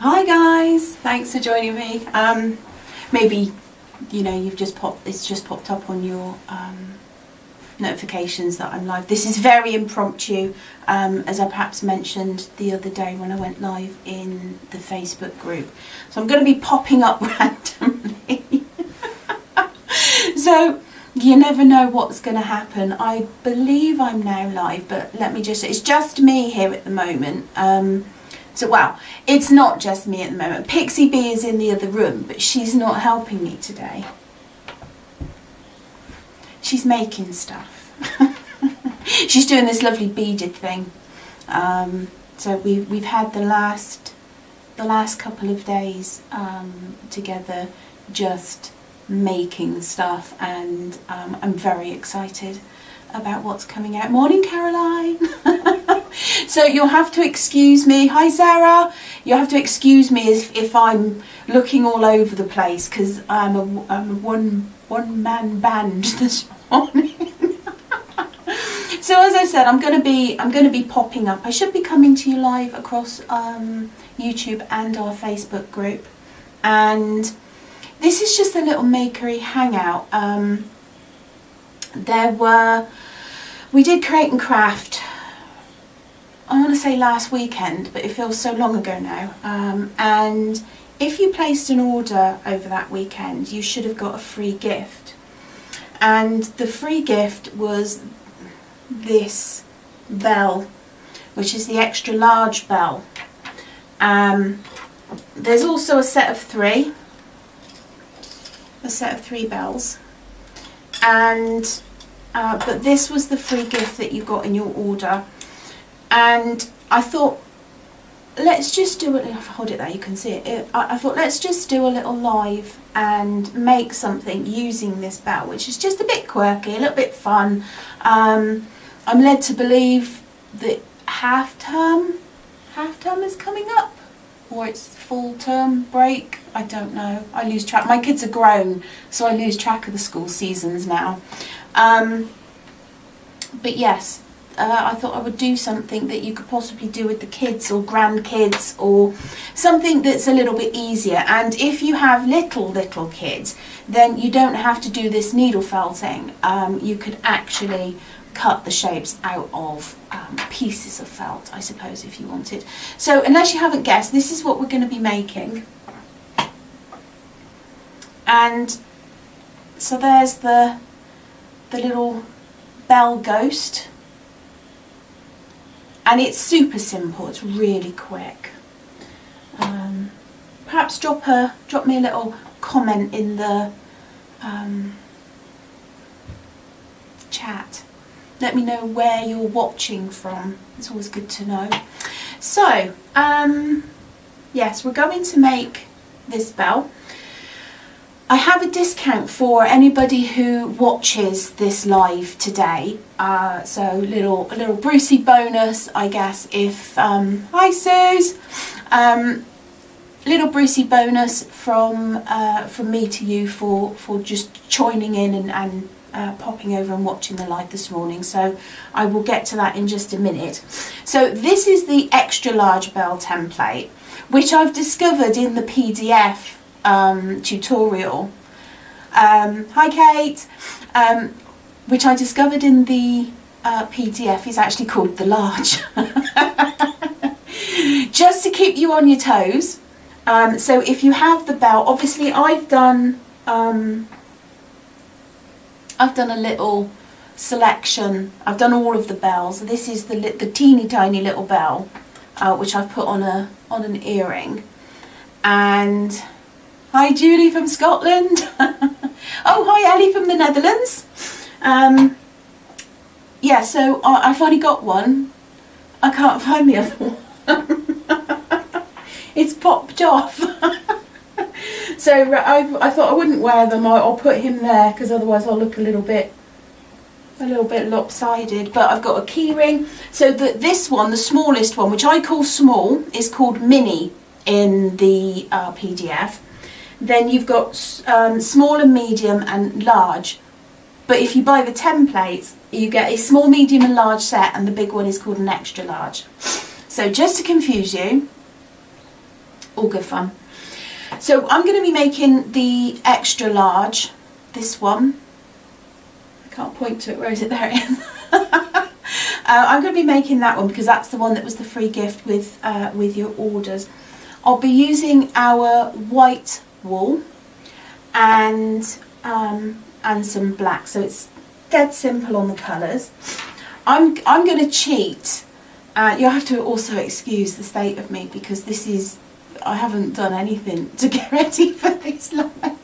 Hi guys, thanks for joining me. Maybe you've it's just popped up on your notifications that I'm live. This is very impromptu, as I perhaps mentioned the other day when I went live in the Facebook group. So I'm going to be popping up randomly. So you never know what's going to happen. I believe I'm now live, but it's just me here at the moment. It's not just me at the moment. Pixie Bee is in the other room, but she's not helping me today. She's making stuff. She's doing this lovely beaded thing. So we've had the last couple of days together just making stuff, and I'm very excited about what's coming out. Morning, Caroline. So you'll have to excuse me. Hi, Sarah. You'll have to excuse me if I'm looking all over the place, because I'm a one-man band this morning. So as I said, I'm going to be popping up. I should be coming to you live across YouTube and our Facebook group. And this is just a little Makery hangout. We did create and craft, I want to say last weekend, but it feels so long ago now. And if you placed an order over that weekend, you should have got a free gift. And the free gift was this bell, which is the extra large bell. There's also a set of three bells. And but this was the free gift that you got in your order, and I thought, let's just do it. If I hold it there, you can see it. I thought, let's just do a little live and make something using this bell, which is just a bit quirky, a little bit fun. I'm led to believe that half term is coming up, or it's full term break. I don't know. I lose track. My kids are grown, so I lose track of the school seasons now. But yes, I thought I would do something that you could possibly do with the kids or grandkids, or something that's a little bit easier. And if you have little kids, then you don't have to do this needle felting. You could actually cut the shapes out of pieces of felt, I suppose, if you wanted. So unless you haven't guessed, this is what we're going to be making. And so there's the little bell ghost, and it's super simple. It's really quick. Perhaps drop me a little comment in the chat. Let me know where you're watching from. It's always good to know. So yes, we're going to make this bell. I have a discount for anybody who watches this live today. So little Brucey bonus, I guess. If hi Suze, little Brucey bonus from me to you for just joining in and popping over and watching the live this morning. So I will get to that in just a minute. So this is the extra large bell template, which I've discovered in the PDF tutorial. Hi Kate. Which I discovered in the PDF is actually called the large. Just to keep you on your toes. So if you have the bell, obviously I've done a little selection. I've done all of the bells. This is the teeny tiny little bell, which I've put on an earring. And hi Julie from Scotland. Oh, hi Ellie from the Netherlands. Yeah, so I've finally got one. I can't find the other one. It's popped off. So I thought I wouldn't wear them. I'll put him there, because otherwise I'll look a little bit lopsided. But I've got a key ring. So this one, the smallest one, which I call small, is called mini in the PDF. Then you've got small and medium and large. But if you buy the templates, you get a small, medium and large set, and the big one is called an extra large. So just to confuse you, All good fun. So I'm going to be making the extra large, this one. I can't point to it, where is it? There it is. I'm going to be making that one because that's the one that was the free gift with your orders. I'll be using our white wool and some black, so it's dead simple on the colours. I'm going to cheat. You'll have to also excuse the state of me because I haven't done anything to get ready for this live.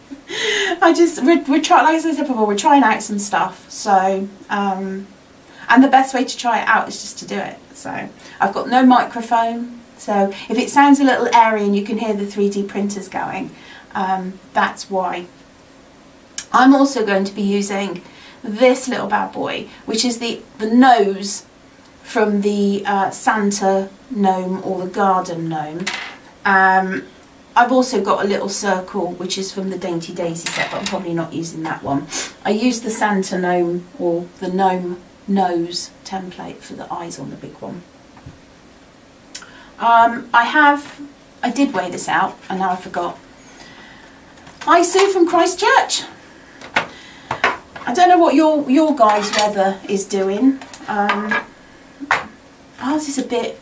We're trying, like I said before, we're trying out some stuff. So, and the best way to try it out is just to do it. So I've got no microphone. So if it sounds a little airy and you can hear the 3D printers going, that's why. I'm also going to be using this little bad boy, which is the nose from the Santa gnome or the garden gnome. I've also got a little circle which is from the Dainty Daisy set, but I'm probably not using that one. I used the Santa gnome or the gnome nose template for the eyes on the big one. I did weigh this out and now I forgot. Hi Sue from Christchurch. I don't know what your guys' weather is doing. Ours is a bit,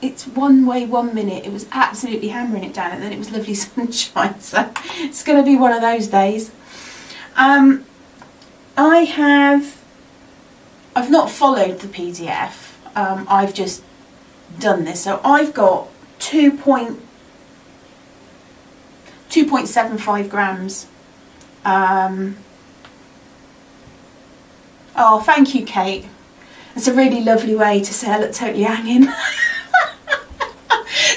it's one way 1 minute, it was absolutely hammering it down and then it was lovely sunshine, so it's going to be one of those days. I've not followed the PDF, I've just done this, so I've got 2.75 grams. Oh, thank you, Kate. It's a really lovely way to say I look totally hanging.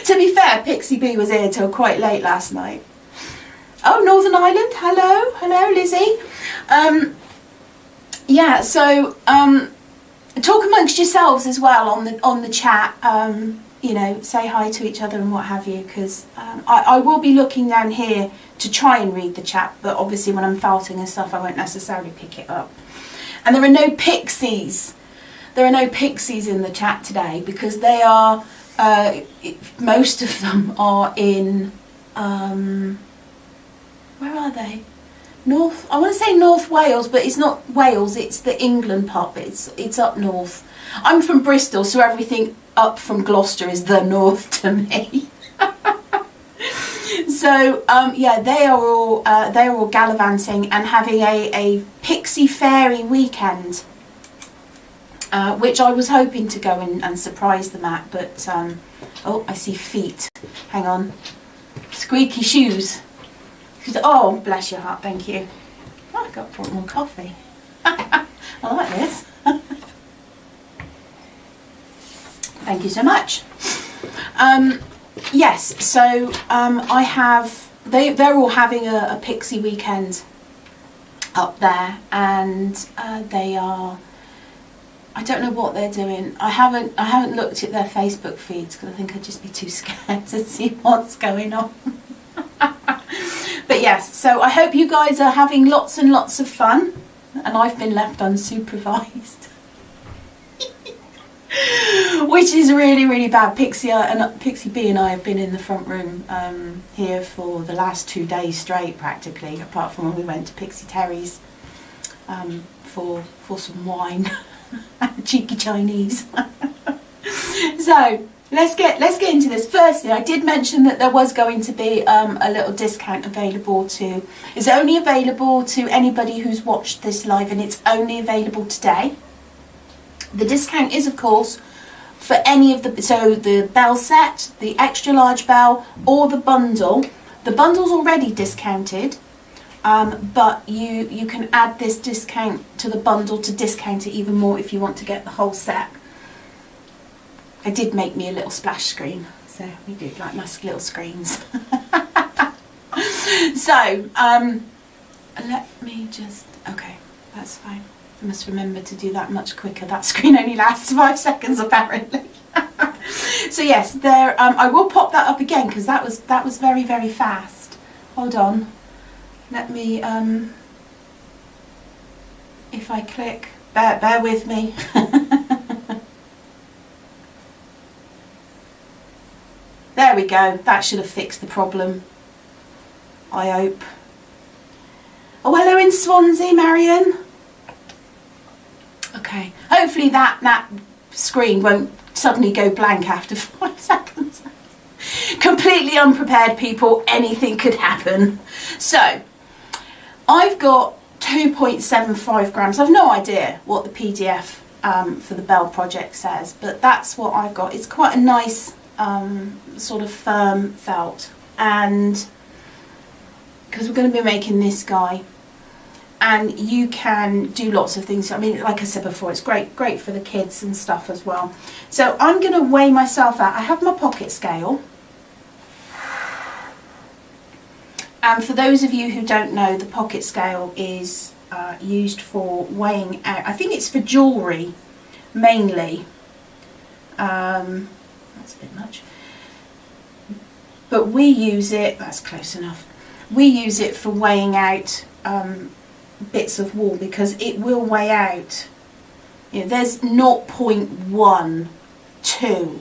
To be fair, Pixie B was here till quite late last night. Oh, Northern Ireland, hello, hello, Lizzie. Yeah, so talk amongst yourselves as well on the chat. You know, say hi to each other and what have you, because I will be looking down here to try and read the chat, but obviously when I'm felting and stuff, I won't necessarily pick it up. And there are no pixies. There are no pixies in the chat today because they are, most of them are in, where are they? I want to say North Wales, but it's not Wales, it's the England part, but it's up north. I'm from Bristol, so everything up from Gloucester is the north to me. So yeah, they are all gallivanting and having a pixie fairy weekend, which I was hoping to go and surprise them at, but oh, I see feet. Hang on, squeaky shoes. Oh, bless your heart, thank you. Oh, I got brought more coffee. I like this. Thank you so much. Yes, so I have, they're all having a pixie weekend up there, and they are, I don't know what they're doing. I haven't looked at their Facebook feeds because I think I'd just be too scared to see what's going on. But yes, so I hope you guys are having lots and lots of fun, and I've been left unsupervised. Which is really, really bad. Pixie B and I have been in the front room here for the last 2 days straight, practically, apart from when we went to Pixie Terry's for some wine and cheeky Chinese. So let's get into this. Firstly, I did mention that there was going to be a little discount available to. It's only available to anybody who's watched this live, and it's only available today. The discount is, of course, for any of the bell set, the extra large bell, or the bundle. The bundle's already discounted, but you can add this discount to the bundle to discount it even more if you want to get the whole set. I did make me a little splash screen, so we do like my little screens. So, let me just, okay, that's fine. I must remember to do that much quicker. That screen only lasts 5 seconds apparently. So yes, there. I will pop that up again because that was very, very fast. Hold on. Let me. If I click, bear with me. There we go. That should have fixed the problem, I hope. Oh, hello in Swansea, Marion. Okay, hopefully that screen won't suddenly go blank after 5 seconds. Completely unprepared, people, anything could happen. So I've got 2.75 grams. I've no idea what the PDF for the Bell project says, but that's what I've got. It's quite a nice sort of firm felt, and because we're going to be making this guy, and you can do lots of things. I mean, like I said before, it's great for the kids and stuff as well. So I'm going to weigh myself out. I have my pocket scale, and for those of you who don't know, the pocket scale is used for weighing out. I think it's for jewellery mainly. That's a bit much, but we use it, that's close enough, we use it for weighing out bits of wool, because it will weigh out, you know, there's 0.12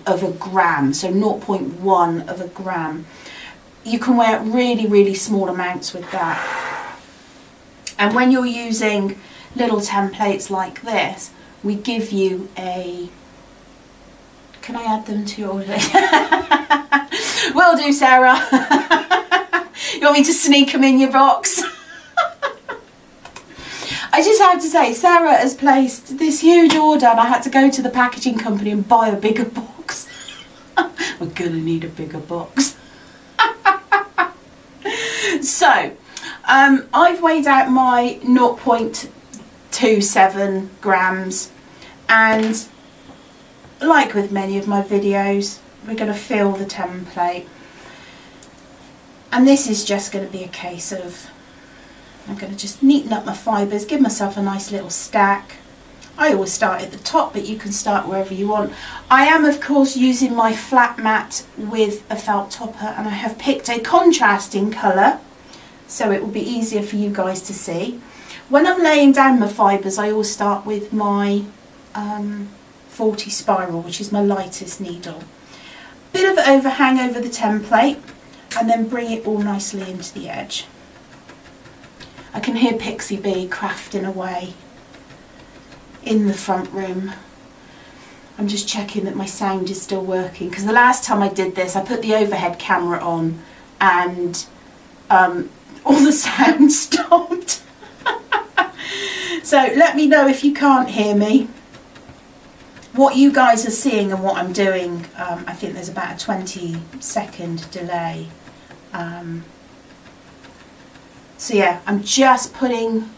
of a gram, so 0.1 of a gram. You can weigh out really small amounts with that. And when you're using little templates like this, we give you a... Can I add them to your order? Will do, Sarah. You want me to sneak them in your box? I just have to say, Sarah has placed this huge order and I had to go to the packaging company and buy a bigger box. We're going to need a bigger box. So, I've weighed out my 0.27 grams, and like with many of my videos, we're going to fill the template, and this is just going to be a case of, I'm going to just neaten up my fibres, give myself a nice little stack. I always start at the top, but you can start wherever you want. I am of course using my flat mat with a felt topper, and I have picked a contrasting colour so it will be easier for you guys to see. When I'm laying down my fibres, I always start with my 40 spiral, which is my lightest needle. Bit of overhang over the template, and then bring it all nicely into the edge. I can hear Pixie Bee crafting away in the front room. I'm just checking that my sound is still working, because the last time I did this I put the overhead camera on and all the sound stopped. So let me know if you can't hear me, what you guys are seeing and what I'm doing. I think there's about a 20-second delay. So yeah, I'm just putting,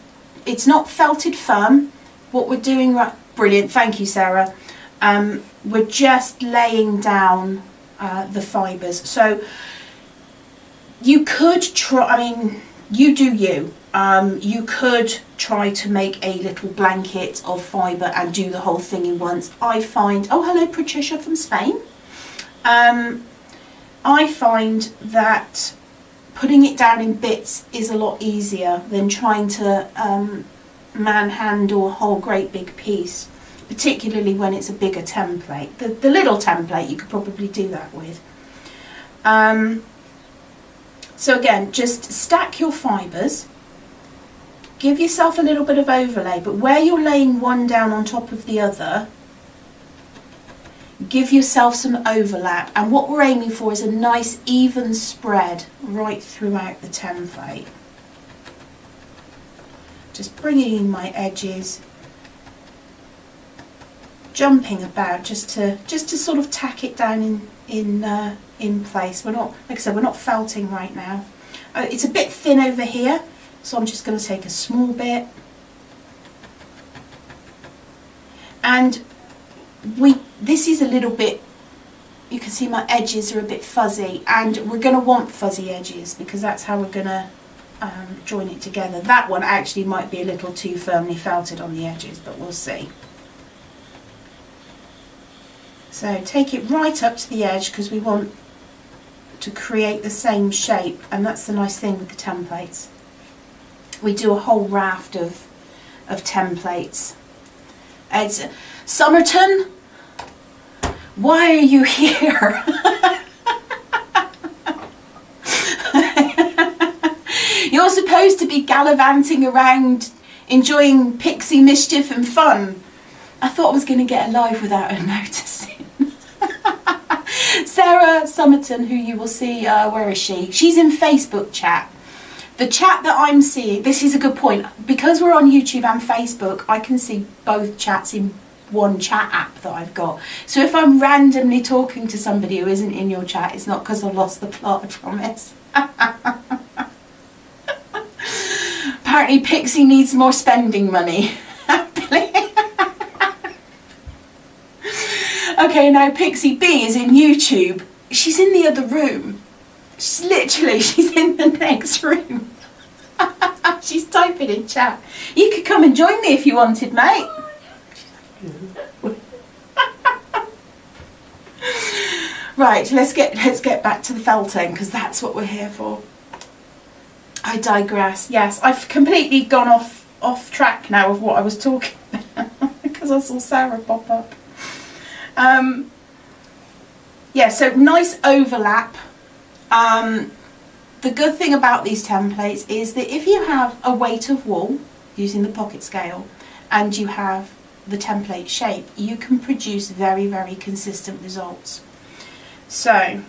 it's not felted firm. What we're doing, right, brilliant, thank you Sarah. We're just laying down the fibres. So you could try, I mean, you do you. You could try to make a little blanket of fibre and do the whole thing in once. I find, oh hello Patricia from Spain. I find that putting it down in bits is a lot easier than trying to manhandle a whole great big piece, particularly when it's a bigger template. The little template you could probably do that with. So again, just stack your fibres, give yourself a little bit of overlay, but where you're laying one down on top of the other, give yourself some overlap, and what we're aiming for is a nice even spread right throughout the template. Just bringing in my edges, jumping about just to sort of tack it down in place. We're not, like I said, we're not felting right now. It's a bit thin over here, so I'm just going to take a small bit, and this is a little bit, you can see my edges are a bit fuzzy, and we're going to want fuzzy edges because that's how we're going to join it together. That one actually might be a little too firmly felted on the edges, but we'll see. So take it right up to the edge because we want to create the same shape, and that's the nice thing with the templates. We do a whole raft of templates. It's Somerton, why are you here? You're supposed to be gallivanting around, enjoying pixie mischief and fun. I thought I was going to get alive without her noticing. Sarah Summerton, who you will see, where is she? She's in Facebook chat. The chat that I'm seeing, this is a good point. Because we're on YouTube and Facebook, I can see both chats in one chat app that I've got. So if I'm randomly talking to somebody who isn't in your chat, it's not because I've lost the plot, I promise. Apparently Pixie needs more spending money. Okay, now Pixie B is in YouTube. She's in the other room. She's in the next room. She's typing in chat. You could come and join me if you wanted, mate. Right, let's get back to the felting, because that's what we're here for. I digress. Yes, I've completely gone off track now of what I was talking about because I saw Sarah pop up. Yeah, so nice overlap. The good thing about these templates is that if you have a weight of wool using the pocket scale and you have the template shape, you can produce very, very consistent results. So,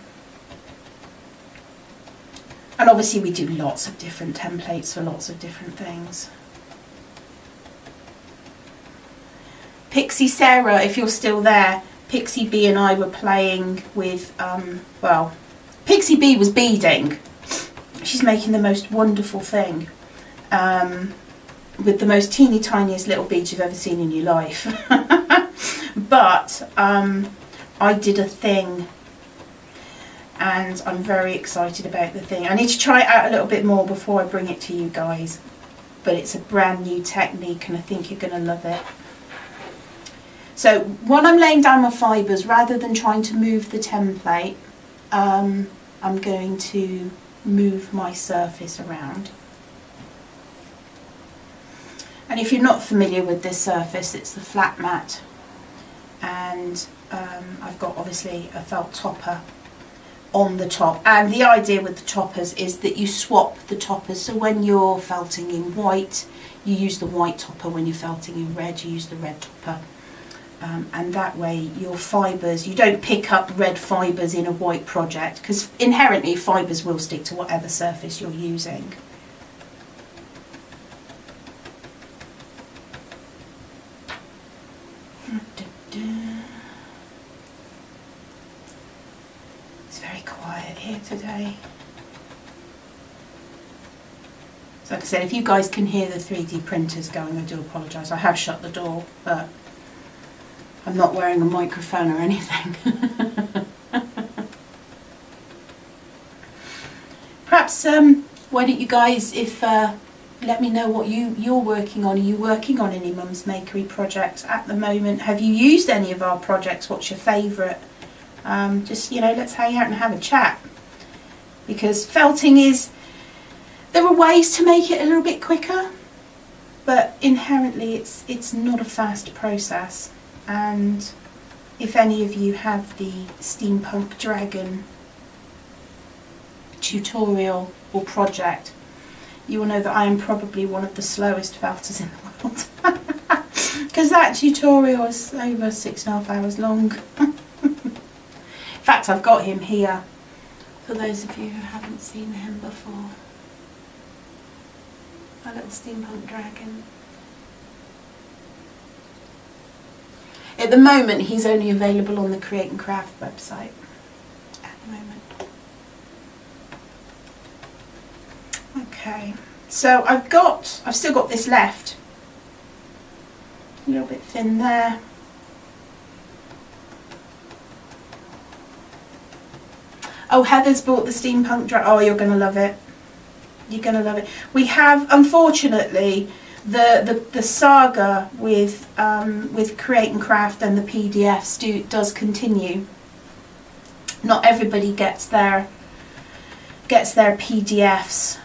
and obviously we do lots of different templates for lots of different things. Pixie Sarah, if you're still there, Pixie B and I were playing with, well, Pixie B was beading. She's making the most wonderful thing with the most teeny tiniest little beads you've ever seen in your life. But I did a thing and I'm very excited about the thing. I need to try it out a little bit more before I bring it to you guys. But it's a brand new technique and I think you're going to love it. So when I'm laying down my fibres, rather than trying to move the template, I'm going to move my surface around. And if you're not familiar with this surface, it's the flat mat. And I've got obviously a felt topper on the top. And the idea with the toppers is that you swap the toppers. So when you're felting in white, you use the white topper. When you're felting in red, you use the red topper. And that way your fibres, you don't pick up red fibres in a white project, because inherently fibres will stick to whatever surface you're using. It's very quiet here today. So like I said, if you guys can hear the 3D printers going, I do apologise. I have shut the door, but I'm not wearing a microphone or anything. Perhaps, why don't you guys, let me know what you're working on. Are you working on any Mum's Makery projects at the moment? Have you used any of our projects? What's your favourite? Just, let's hang out and have a chat. Because felting there are ways to make it a little bit quicker, but inherently it's not a fast process. And if any of you have the Steampunk Dragon tutorial or project, you will know that I am probably one of the slowest felters in the world. Because that tutorial is over 6.5 hours long. In fact, I've got him here, for those of you who haven't seen him before. My little Steampunk Dragon. At the moment, he's only available on the Create and Craft website. At the moment. Okay, so I've still got this left. A little bit thin there. Oh, Heather's bought the Steampunk Dragon. Oh, you're going to love it. You're going to love it. We have, unfortunately, the saga with Create and Craft and the PDFs does continue. Not everybody gets their PDFs,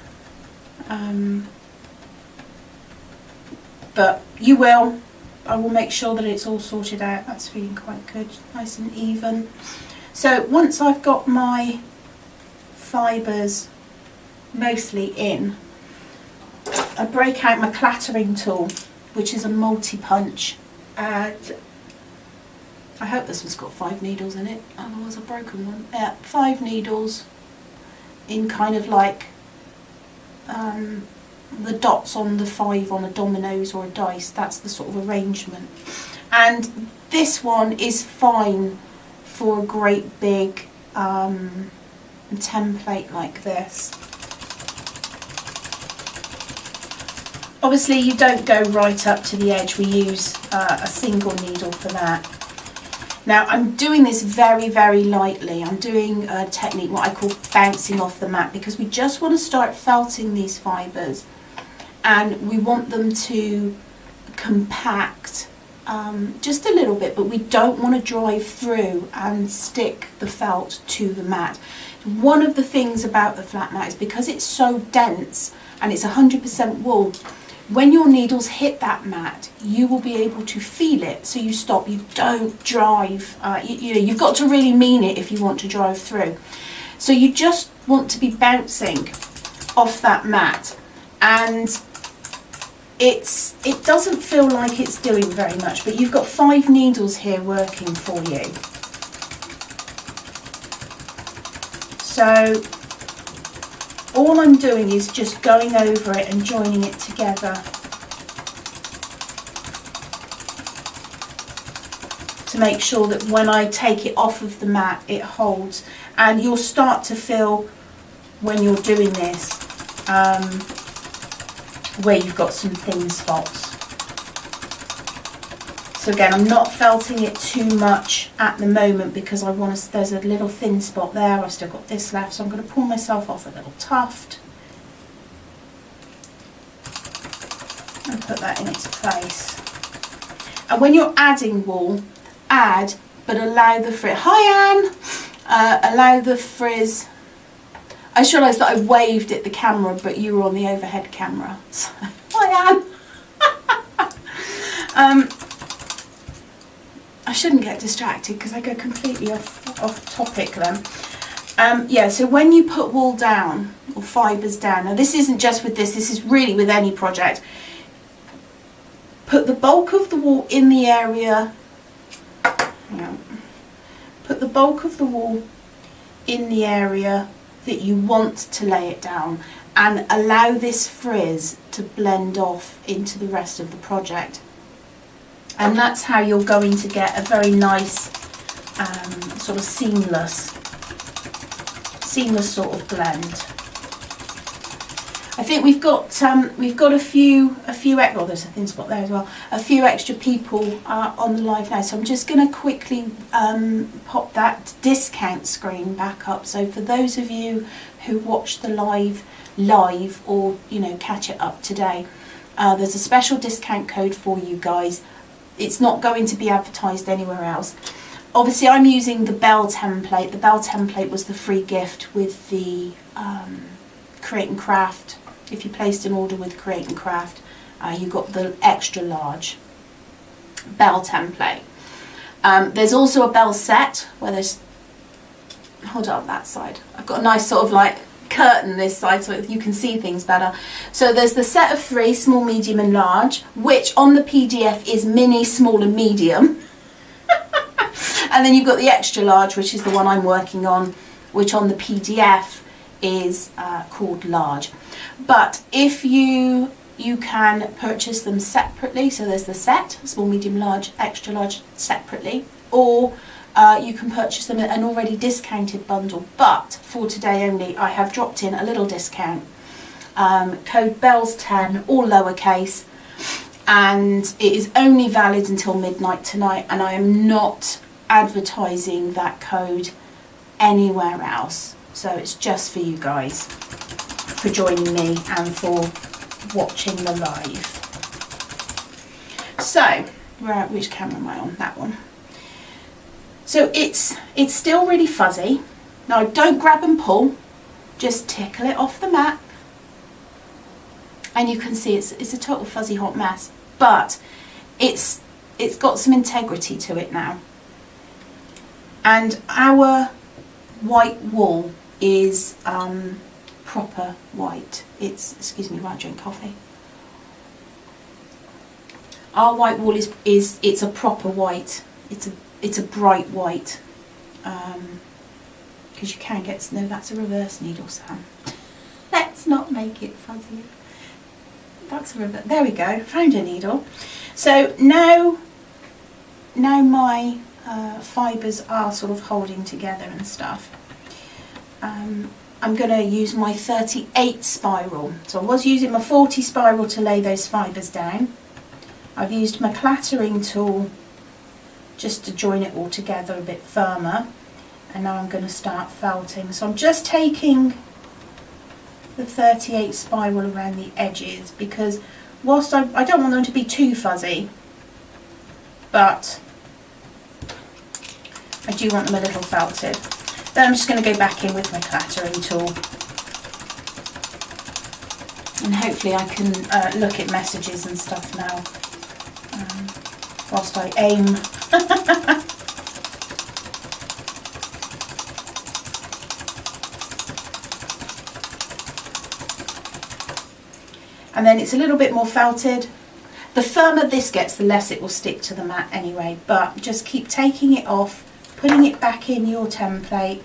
but you will. I will make sure that it's all sorted out. That's feeling quite good, nice and even. So once I've got my fibres mostly in, I break out my clattering tool, which is a multi-punch, and I hope this one's got 5 needles in it, otherwise I've broken one. Yeah, 5 needles in kind of like the dots on the 5 on a dominoes or a dice. That's the sort of arrangement. And this one is fine for a great big template like this. Obviously you don't go right up to the edge, we use a single needle for that. Now I'm doing this very, very lightly. I'm doing a technique, what I call bouncing off the mat, because we just want to start felting these fibres and we want them to compact just a little bit, but we don't want to drive through and stick the felt to the mat. One of the things about the flat mat is because it's so dense and it's 100% wool, when your needles hit that mat, you will be able to feel it. So you stop, you don't drive. You know, you've got to really mean it if you want to drive through. So you just want to be bouncing off that mat, and it doesn't feel like it's doing very much, but you've got 5 needles here working for you. So all I'm doing is just going over it and joining it together to make sure that when I take it off of the mat it holds. And you'll start to feel when you're doing this where you've got some thin spots. So again, I'm not felting it too much at the moment because I want to, there's a little thin spot there, I've still got this left, so I'm going to pull myself off a little tuft and put that in its place. And when you're adding wool, add, but allow the frizz. Hi Anne! Allow the frizz. I just realised that I waved at the camera, but you were on the overhead camera. So, hi Anne! I shouldn't get distracted because I go completely off topic then. Yeah, so when you put wool down, or fibres down, now this isn't just with this is really with any project, put the bulk of the wool in the area, put the bulk of the wool in the area that you want to lay it down, and allow this frizz to blend off into the rest of the project. And that's how you're going to get a very nice sort of seamless sort of blend. I think we've got a few well, there's a thin spot there as well, a few extra people on the live now, so I'm just going to quickly pop that discount screen back up. So for those of you who watch the live or catch it up today, there's a special discount code for you guys. It's not going to be advertised anywhere else. Obviously I'm using the Bell template. The Bell template was the free gift with the Create and Craft. If you placed an order with Create and Craft, you got the extra large Bell template. There's also a Bell set where there's, hold up that side. I've got a nice sort of like curtain this side so you can see things better. So there's the set of 3, small, medium and large, which on the PDF is mini, small and medium. And then you've got the extra large, which is the one I'm working on, which on the PDF is called large. But if you can purchase them separately, so there's the set, small, medium, large, extra large separately, or you can purchase them in an already discounted bundle. But for today only, I have dropped in a little discount. Code BELLS10, all lowercase, and it is only valid until midnight tonight, and I am not advertising that code anywhere else. So it's just for you guys, for joining me and for watching the live. So, which camera am I on? That one. So it's still really fuzzy. Now don't grab and pull, just tickle it off the mat. And you can see it's a total fuzzy hot mess, but it's got some integrity to it now. And our white wool is proper white. It's, excuse me while I drink coffee. Our white wool is it's a proper white. It's a bright white. Because you can get, no, that's a reverse needle, Sam. Let's not make it fuzzy. That's a reverse. There we go. Found a needle. So now my fibres are sort of holding together and stuff. I'm going to use my 38 spiral. So I was using my 40 spiral to lay those fibres down. I've used my clattering tool just to join it all together a bit firmer. And now I'm going to start felting. So I'm just taking the 38 spiral around the edges, because whilst I don't want them to be too fuzzy, but I do want them a little felted. Then I'm just going to go back in with my clattering tool, and hopefully I can look at messages and stuff now whilst I aim. And then it's a little bit more felted. The firmer this gets, the less it will stick to the mat anyway, but just keep taking it off, putting it back in your template,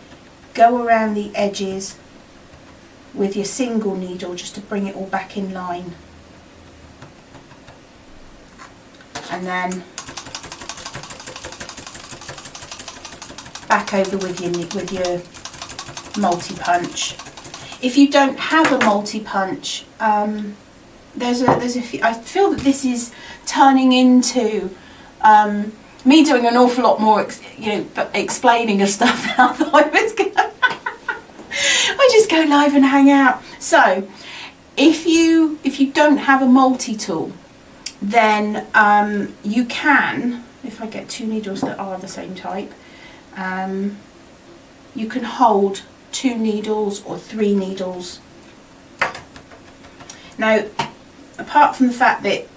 go around the edges with your single needle just to bring it all back in line. And then back over with your multi-punch. If you don't have a multi-punch, there's a few. I feel that this is turning into me doing an awful lot more, explaining of stuff now that I was gonna. I just go live and hang out. So, if you don't have a multi-tool, then you can. If I get two needles that are the same type, you can hold 2 needles or 3 needles. Now, apart from the fact that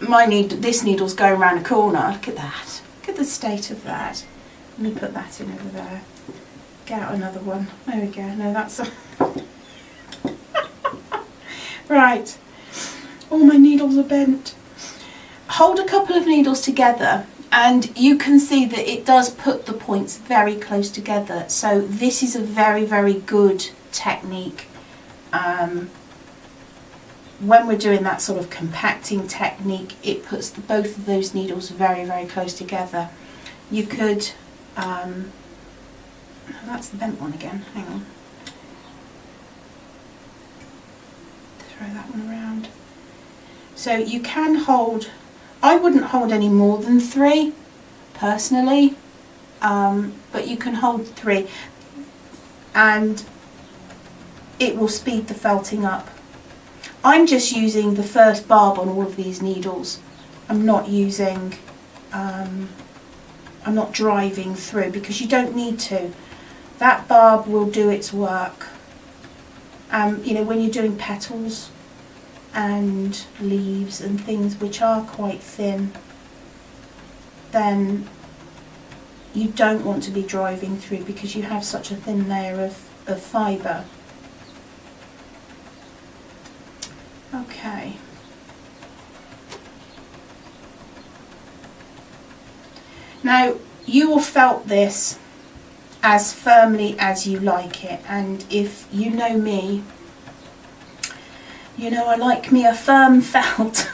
this needle's going around a corner, look at that. Look at the state of that. Let me put that in over there. Get out another one. There we go. No, that's right. All my needles are bent. Hold a couple of needles together, and you can see that it does put the points very close together. So this is a very, very good technique. When we're doing that sort of compacting technique, it puts both of those needles very, very close together. You could, oh, that's the bent one again, hang on. Throw that one around. So you can hold, I wouldn't hold any more than 3, personally, but you can hold 3, and it will speed the felting up. I'm just using the first barb on all of these needles. I'm not using, I'm not driving through, because you don't need to. That barb will do its work. When you're doing petals and leaves and things which are quite thin, then you don't want to be driving through, because you have such a thin layer of fibre. Okay. Now, you will felt this as firmly as you like it, and if you know me, you know I like me a firm felt.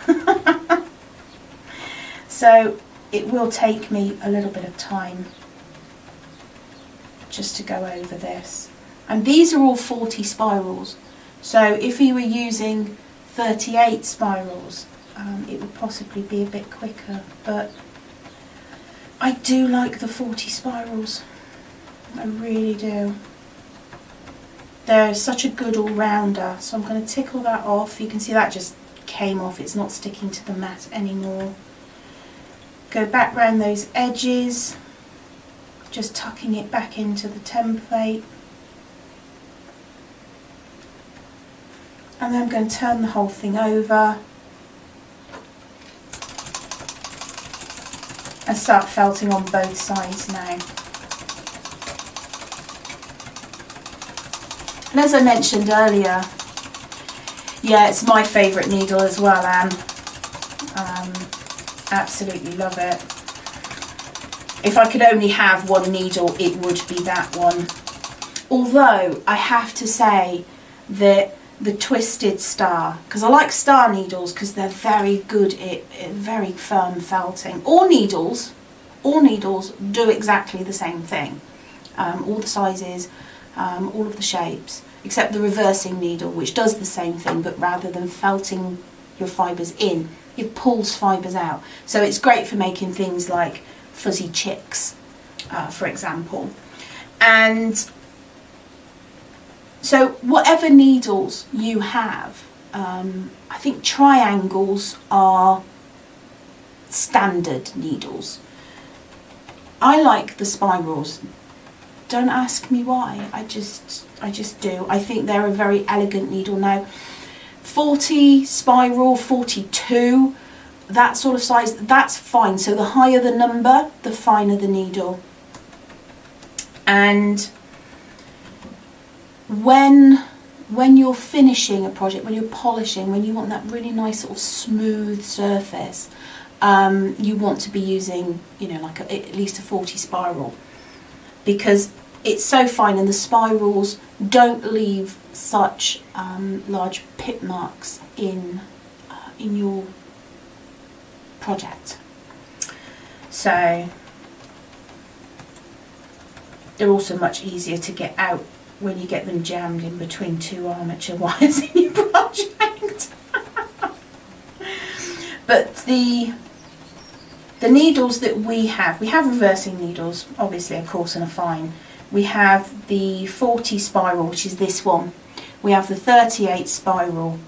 So it will take me a little bit of time just to go over this. And these are all 40 spirals, so if you were using 38 spirals, it would possibly be a bit quicker, but I do like the 40 spirals. I really do. They're such a good all-rounder. So I'm going to tickle that off. You can see that just came off. It's not sticking to the mat anymore. Go back round those edges, just tucking it back into the template. And then I'm going to turn the whole thing over and start felting on both sides now. And as I mentioned earlier, yeah, it's my favourite needle as well, Anne. Absolutely love it. If I could only have one needle, it would be that one. Although I have to say that the twisted star, because I like star needles because they're very good at very firm felting. All needles do exactly the same thing. All the sizes, all of the shapes, except the reversing needle, which does the same thing, but rather than felting your fibres in, it pulls fibres out. So it's great for making things like fuzzy chicks, for example. And so whatever needles you have, I think triangles are standard needles. I like the spirals. Don't ask me why, I just do. I think they're a very elegant needle. Now 40 spiral, 42, that sort of size, that's fine. So the higher the number, the finer the needle. And when you're finishing a project, when you're polishing, when you want that really nice sort of smooth surface, you want to be using, you know, like at least a 40 spiral, because it's so fine and the spirals don't leave such large pit marks in your project. So they're also much easier to get out when you get them jammed in between two armature wires in your project. But the needles that we have reversing needles, obviously, of course, and a fine. We have the 40 spiral, which is this one. We have the 38 spiral,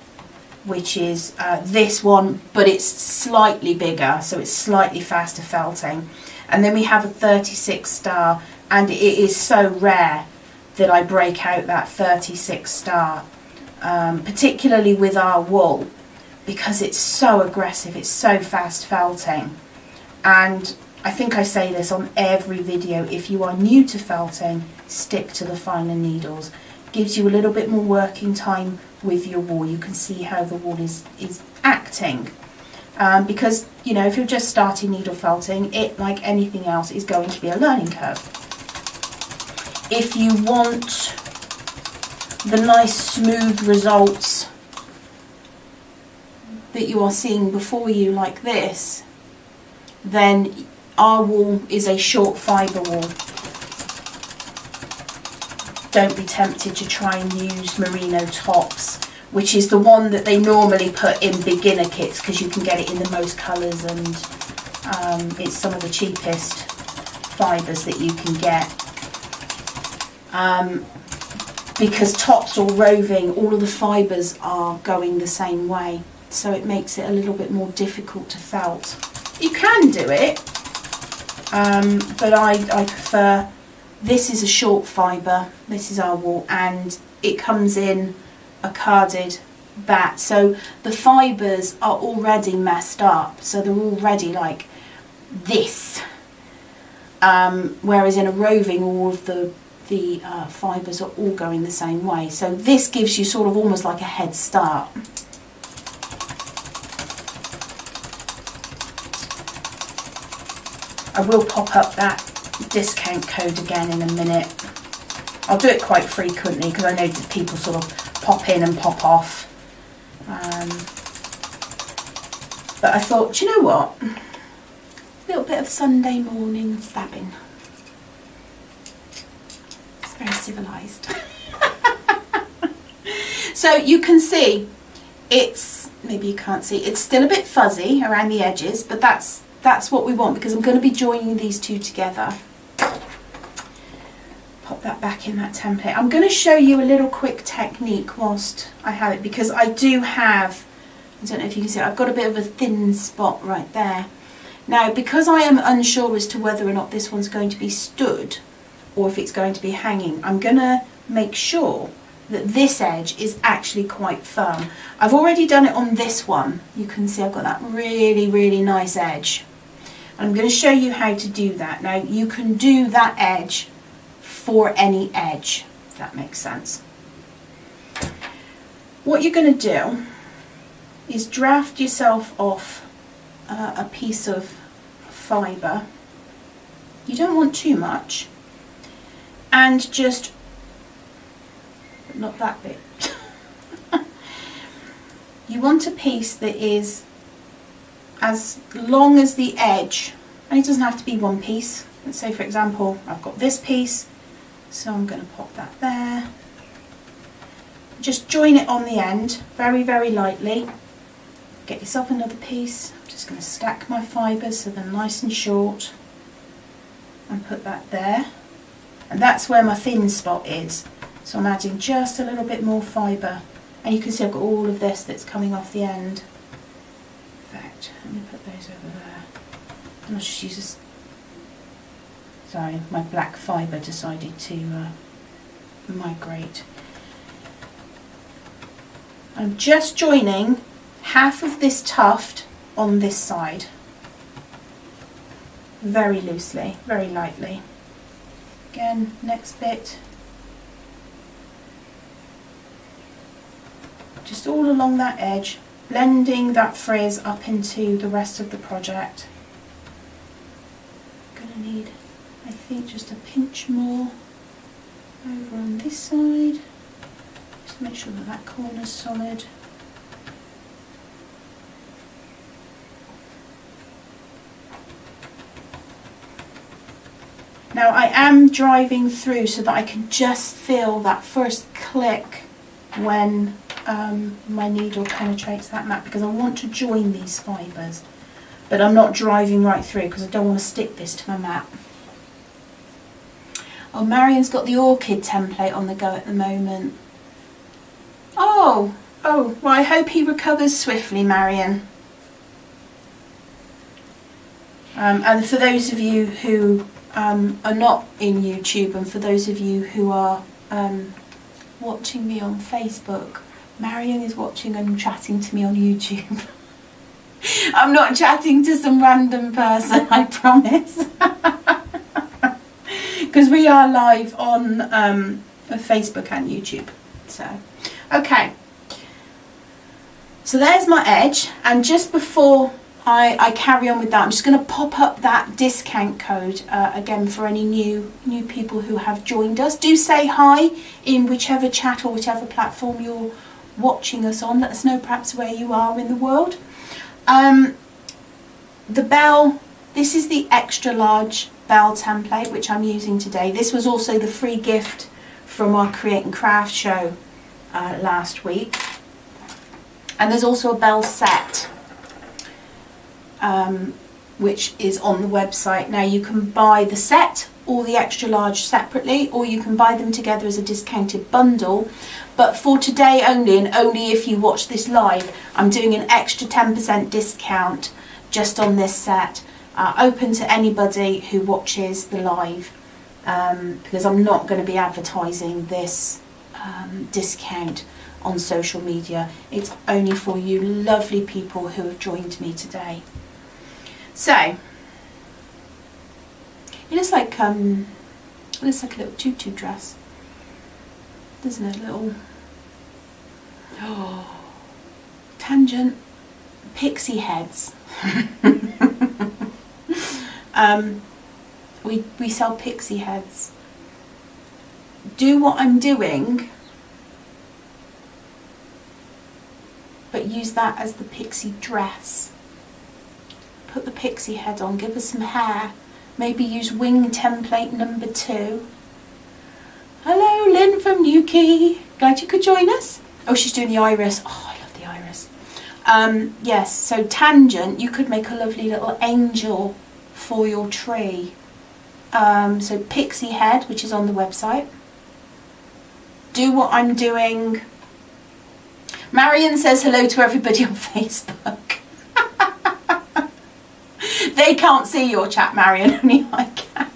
which is this one, but it's slightly bigger, so it's slightly faster felting. And then we have a 36 star, and it is so rare that I break out that 36 star, particularly with our wool, because it's so aggressive, it's so fast felting. And I think I say this on every video, if you are new to felting, stick to the finer needles. Gives you a little bit more working time with your wool. You can see how the wool is acting. Because, you know, if you're just starting needle felting, it, like anything else, is going to be a learning curve. If you want the nice smooth results that you are seeing before you like this, then our wool is a short fibre wool. Don't be tempted to try and use merino tops, which is the one that they normally put in beginner kits because you can get it in the most colours, and it's some of the cheapest fibres that you can get. Because tops or roving, all of the fibres are going the same way, so it makes it a little bit more difficult to felt. You can do it, but I prefer, this is a short fibre, this is our wool, and it comes in a carded bat, so the fibres are already messed up, so they're already like this, whereas in a roving all of the fibres are all going the same way, so this gives you sort of almost like a head start. I will pop up that discount code again in a minute. I'll do it quite frequently because I know that people sort of pop in and pop off. But I thought, do you know what? A little bit of Sunday morning fabbing. It's very civilised. So you can see, it's, maybe you can't see, it's still a bit fuzzy around the edges, but that's what we want because I'm going to be joining these two together. Pop that back in that template. I'm going to show you a little quick technique whilst I have it, because I do have, I don't know if you can see it, I've got a bit of a thin spot right there. Now, because I am unsure as to whether or not this one's going to be stood or if it's going to be hanging, I'm going to make sure that this edge is actually quite firm. I've already done it on this one. You can see I've got that really, really nice edge. I'm going to show you how to do that. Now, you can do that edge for any edge, if that makes sense. What you're going to do is draft yourself off a piece of fibre. You don't want too much, and just not that bit. You want a piece that is as long as the edge, and it doesn't have to be one piece. Let's say, for example, I've got this piece, so I'm going to pop that there. Just join it on the end, very, very lightly. Get yourself another piece. I'm just going to stack my fibres so they're nice and short, and put that there. And that's where my thin spot is. So I'm adding just a little bit more fibre. And you can see I've got all of this that's coming off the end. Perfect. Let me put those over there. And I'll just use this. Sorry, my black fibre decided to migrate. I'm just joining half of this tuft on this side. Very loosely, very lightly. Again, next bit. Just all along that edge, blending that frizz up into the rest of the project. I'm going to need, I think, just a pinch more over on this side. Just make sure that that corner's solid. Now I am driving through so that I can just feel that first click when my needle penetrates that mat, because I want to join these fibres, but I'm not driving right through because I don't want to stick this to my mat. Oh, Marion's got the orchid template on the go at the moment. Oh, well, I hope he recovers swiftly, Marion. And for those of you who are not in YouTube, and for those of you who are watching me on Facebook, Marion is watching and chatting to me on YouTube. I'm not chatting to some random person, I promise. Because we are live on Facebook and YouTube. So, okay. So there's my edge, and just before I carry on with that, I'm just going to pop up that discount code again for any new people who have joined us. Do say hi in whichever chat or whichever platform you're watching us on. Let us know perhaps where you are in the world. The bell, this is the extra large bell template which I'm using today. This was also the free gift from our Create and Craft show last week. And there's also a bell set which is on the website. Now you can buy the set or the extra large separately, or you can buy them together as a discounted bundle. But for today only, and only if you watch this live, I'm doing an extra 10% discount just on this set, open to anybody who watches the live, because I'm not going to be advertising this discount on social media. It's only for you lovely people who have joined me today. So it looks like a little tutu dress, doesn't it? Little tangent pixie heads. We sell pixie heads. Do what I'm doing, but use that as the pixie dress. Put the pixie head on, give her some hair, maybe use wing template number 2. Hello, Lynn from Newquay. Glad you could join us. Oh, she's doing the iris. Oh, I love the iris. Yes, so tangent, you could make a lovely little angel for your tree. So pixie head, which is on the website. Do what I'm doing. Marion says hello to everybody on Facebook. They can't see your chat, Marion, only I can.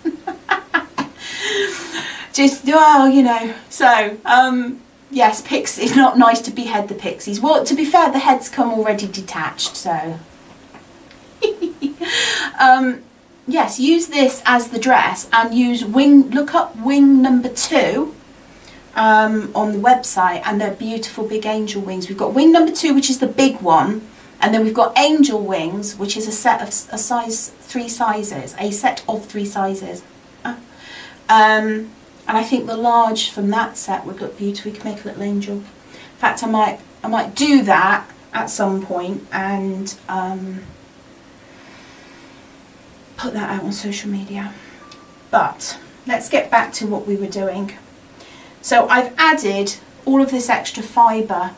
Just, well, you know. So, yes, pixies. It's not nice to behead the pixies. Well, to be fair, the heads come already detached, so. Yes, use this as the dress, and use wing, look up wing number 2 on the website, and they're beautiful big angel wings. We've got wing number 2, which is the big one, And then we've got angel wings, which is a set of three sizes. And I think the large from that set would look beautiful. We could make a little angel. In fact, I might do that at some point and put that out on social media. But let's get back to what we were doing. So I've added all of this extra fibre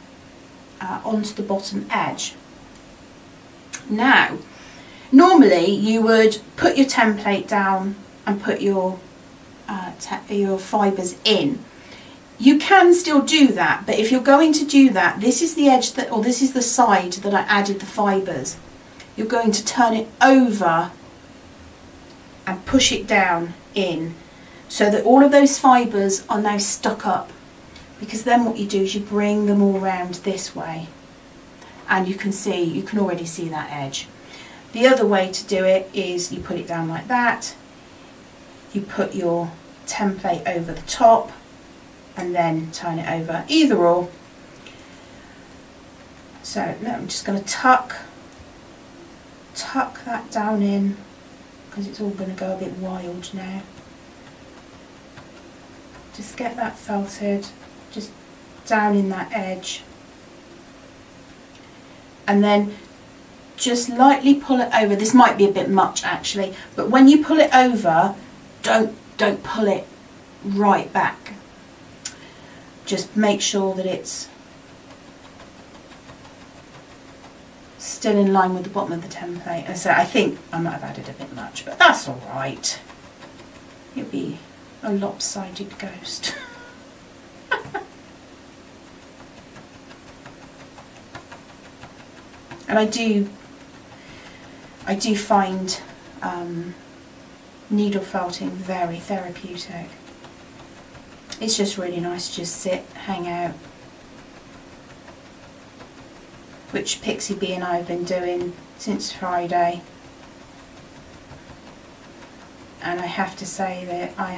onto the bottom edge. Now, normally you would put your template down and put your fibres in. You can still do that, but if you're going to do that, this is the edge that, or this is the side that I added the fibres. You're going to turn it over and push it down in so that all of those fibres are now stuck up, because then what you do is you bring them all round this way and you can already see that edge. The other way to do it is you put it down like that, you put your template over the top and then turn it over, either or. So I'm just going to tuck that down in, because it's all going to go a bit wild now. Just get that felted just down in that edge, and then just lightly pull it over. This might be a bit much actually, but when you pull it over, don't pull it right back. Just make sure that it's still in line with the bottom of the template. And so I think I might have added a bit much, but that's all right. It'll be a lopsided ghost. And I do find needle felting very therapeutic. It's just really nice to just sit, hang out, which Pixie Bee and I have been doing since Friday. And I have to say that I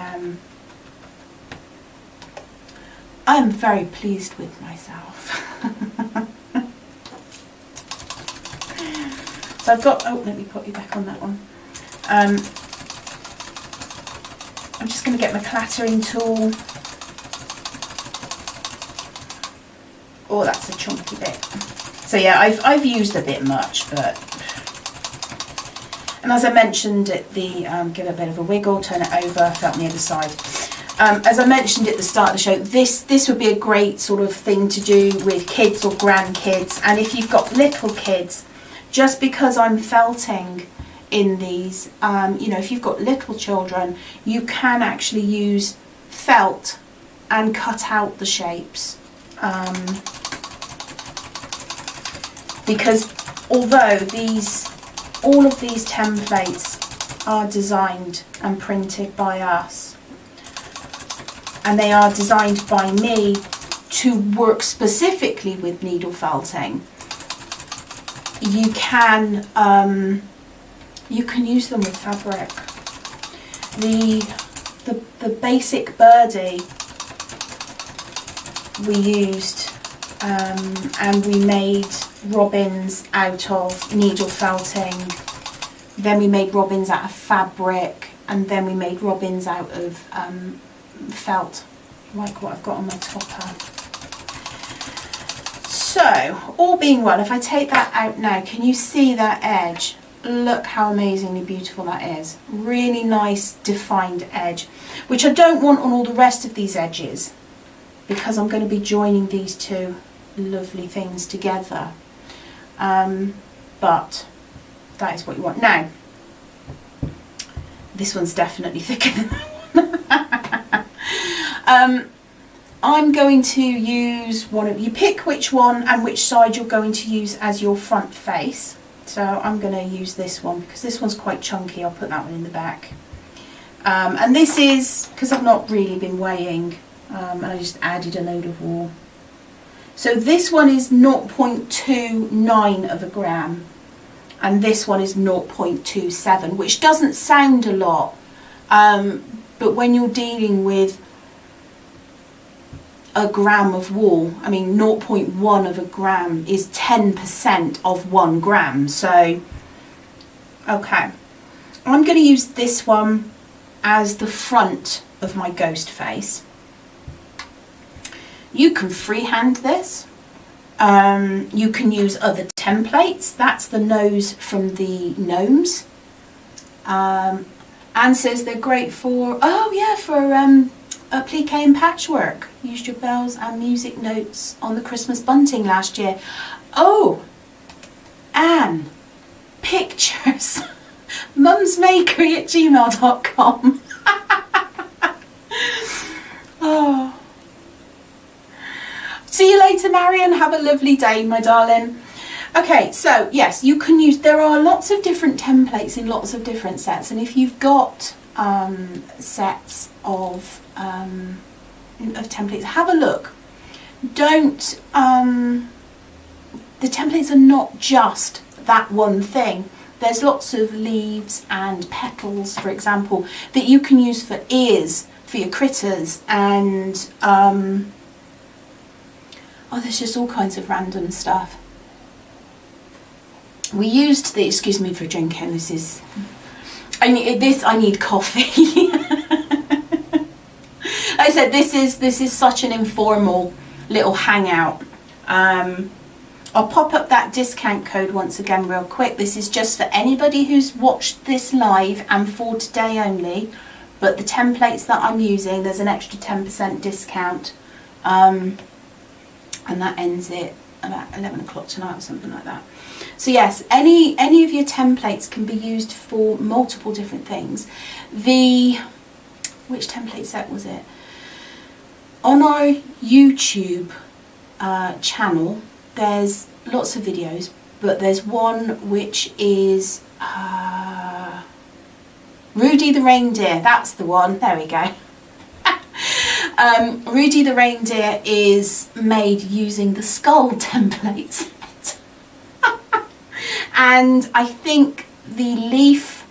am very pleased with myself. So I've got, oh, let me put you back on that one. I'm just going to get my clattering tool. Oh, that's a chunky bit. So yeah, I've used a bit much, but, and as I mentioned at the, give it a bit of a wiggle, turn it over, felt on the other side. As I mentioned at the start of the show, this would be a great sort of thing to do with kids or grandkids. And if you've got little kids, just because I'm felting in these, you know, if you've got little children, you can actually use felt and cut out the shapes. Because although all of these templates are designed and printed by us, and they are designed by me to work specifically with needle felting, you can use them with fabric. The basic birdie we used, and we made robins out of needle felting, then we made robins out of fabric, and then we made robins out of felt, like what I've got on my topper. So, all being well, if I take that out now, can you see that edge? Look how amazingly beautiful that is. Really nice defined edge, which I don't want on all the rest of these edges, because I'm going to be joining these two lovely things together. But that is what you want. Now, this one's definitely thicker than that one. I'm going to use one of, you pick which one and which side you're going to use as your front face. So I'm going to use this one because this one's quite chunky. I'll put that one in the back. And this is, because I've not really been weighing, and I just added a load of wool. So this one is 0.29 of a gram, and this one is 0.27, which doesn't sound a lot, but when you're dealing with a gram of wool. I mean, 0.1 of a gram is 10% of 1 gram. So, okay. I'm going to use this one as the front of my ghost face. You can freehand this. You can use other templates. That's the nose from the gnomes. Anne says they're great for, oh yeah, for applique and patchwork. Used your bells and music notes on the Christmas bunting last year. Oh, Anne, pictures. mumsmakery@gmail.com. Oh. See you later, Marion. Have a lovely day, my darling. Okay, so yes, you can use, there are lots of different templates in lots of different sets, and if you've got sets of templates, have a look. Don't, the templates are not just that one thing. There's lots of leaves and petals, for example, that you can use for ears, for your critters, and oh, there's just all kinds of random stuff. We used the, excuse me for drinking, this is, I need coffee. Like I said, this is such an informal little hangout. I'll pop up that discount code once again real quick. This is just for anybody who's watched this live and for today only, but the templates that I'm using, there's an extra 10% discount, and that ends it about 11 o'clock tonight or something like that. So yes, any of your templates can be used for multiple different things. Which template set was it? On our YouTube channel, there's lots of videos, but there's one which is Rudy the Reindeer. That's the one. There we go. Rudy the Reindeer is made using the skull templates. And I think the leaf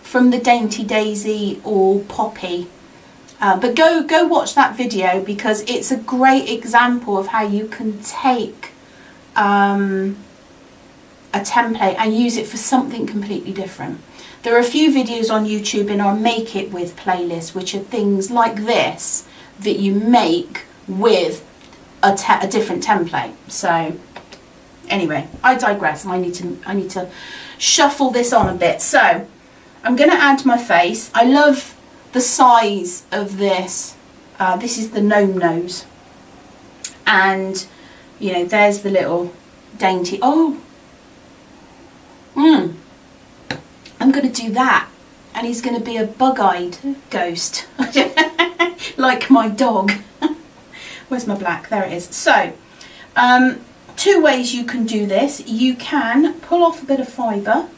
from the Dainty Daisy or Poppy, but go watch that video, because it's a great example of how you can take a template and use it for something completely different. There are a few videos on YouTube in our Make It With playlist, which are things like this that you make with a different template. So anyway, I digress. I need to shuffle this on a bit. So I'm going to add my face. I love the size of this. This is the gnome nose, and you know, there's the little dainty. Oh, I'm going to do that, and he's going to be a bug-eyed ghost, like my dog. Where's my black? There it is. So, two ways you can do this. You can pull off a bit of fibre,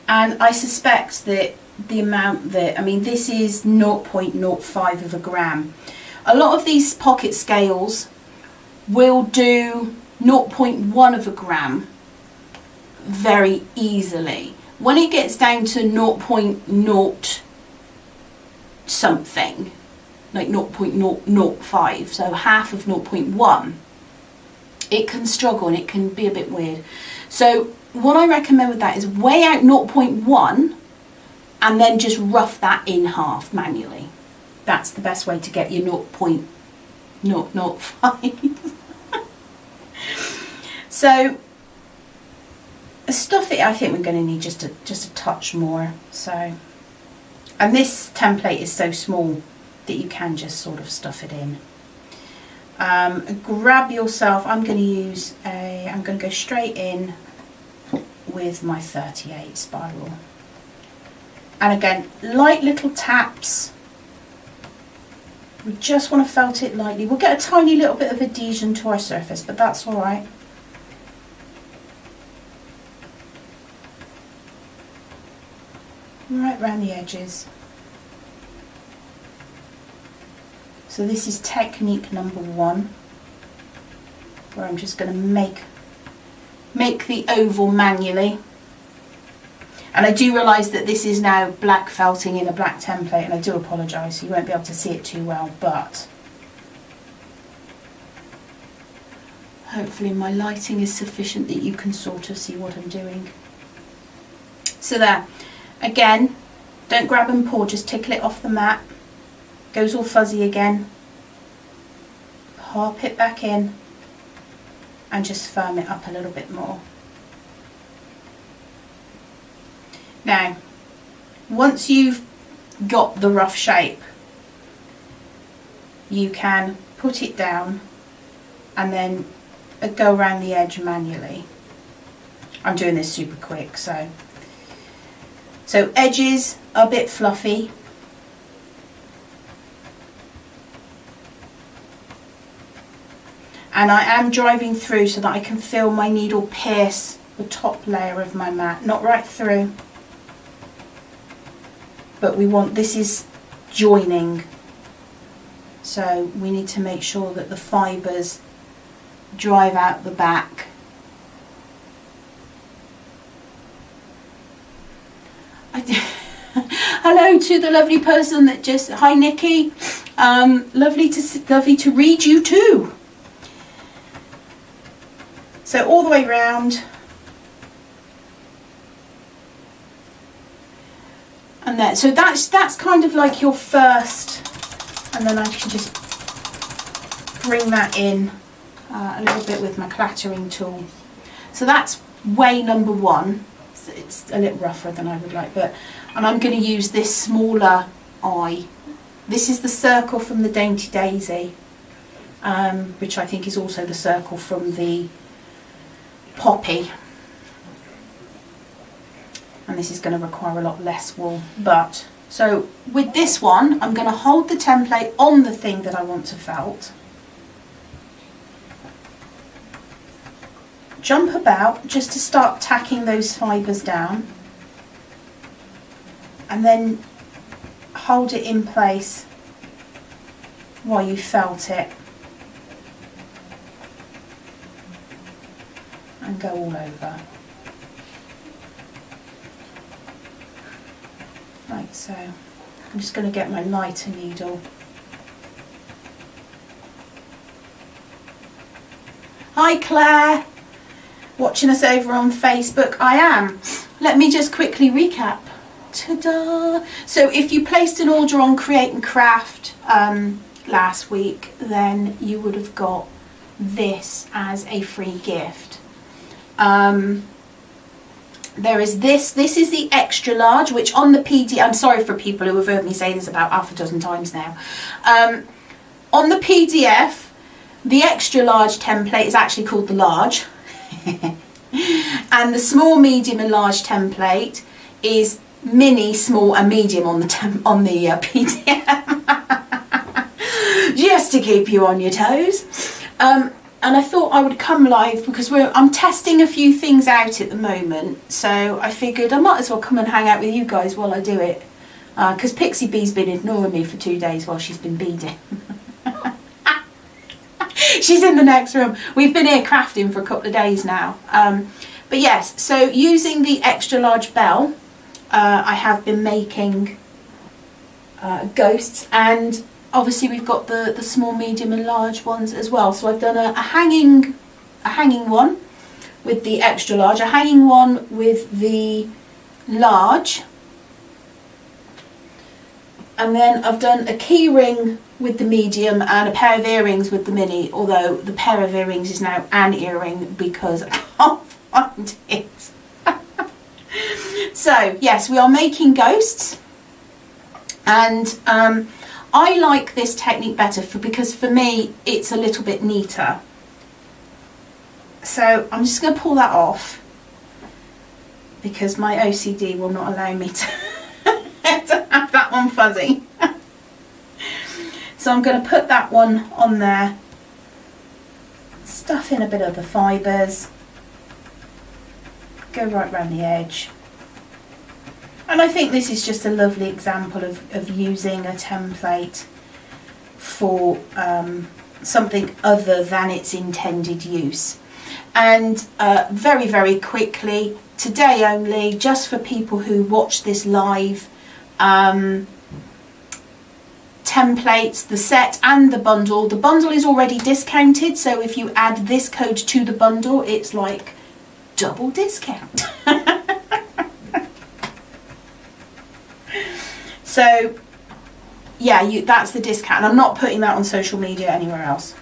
and I suspect that the amount that, I mean, this is 0.05 of a gram. A lot of these pocket scales will do 0.1 of a gram very easily. When it gets down to 0.0 something, like 0.005, so half of 0.1, it can struggle and it can be a bit weird. So what I recommend with that is weigh out 0.1 and then just rough that in half manually. That's the best way to get your 0.005. So stuff it, I think we're going to need just a touch more. So, and this template is so small that you can just sort of stuff it in. Grab yourself, I'm going to go straight in with my 38 spiral. And again, light little taps. We just want to felt it lightly. We'll get a tiny little bit of adhesion to our surface, but that's all right. Right round the edges. So this is technique number 1, where I'm just going to make the oval manually. And I do realise that this is now black felting in a black template, and I do apologise, you won't be able to see it too well, but Hopefully my lighting is sufficient that you can sort of see what I'm doing. So there, again, don't grab and pull, just tickle it off the mat. Goes all fuzzy again. Pop it back in and just firm it up a little bit more. Now, once you've got the rough shape, you can put it down and then go around the edge manually. I'm doing this super quick, so edges are a bit fluffy. And I am driving through so that I can feel my needle pierce the top layer of my mat, not right through, but this is joining, so we need to make sure that the fibres drive out the back. Hello to the lovely person that just, hi Nikki, lovely to read you too. So all the way round, and then so that's kind of like your first, and then I can just bring that in a little bit with my clattering tool. So that's way number one. It's a little rougher than I would like, and I'm going to use this smaller eye. This is the circle from the Dainty Daisy, which I think is also the circle from the Poppy, and this is going to require a lot less wool. But so with this one, I'm going to hold the template on the thing that I want to felt, jump about just to start tacking those fibres down, and then hold it in place while you felt it, and go all over. Like so. I'm just going to get my lighter needle. Hi Claire! Watching us over on Facebook. I am. Let me just quickly recap. Ta-da! So if you placed an order on Create and Craft last week, then you would have got this as a free gift. There is this is the extra large, which on the PDF, I'm sorry for people who have heard me say this about half a dozen times now. On the PDF, the extra large template is actually called the large. And the small, medium and large template is mini, small and medium on the PDF. Just to keep you on your toes. And I thought I would come live because I'm testing a few things out at the moment, so I figured I might as well come and hang out with you guys while I do it, because Pixie Bee's been ignoring me for 2 days while she's been beading. She's in the next room. We've been here crafting for a couple of days now. But yes, so using the extra large bell, I have been making ghosts, and obviously we've got the small, medium and large ones as well. So I've done a hanging one with the extra large, a hanging one with the large, and then I've done a key ring with the medium and a pair of earrings with the mini, although the pair of earrings is now an earring because I can't find it. So yes, we are making ghosts, and I like this technique better because for me it's a little bit neater. So I'm just going to pull that off because my OCD will not allow me to, to have that one fuzzy. So I'm going to put that one on there, stuff in a bit of the fibres, go right round the edge. And I think this is just a lovely example of using a template for something other than its intended use. And very, very quickly, today only, just for people who watch this live, 10 templates, the set and the bundle. The bundle is already discounted, so if you add this code to the bundle, it's like double discount. So yeah, that's the discount. I'm not putting that on social media anywhere else.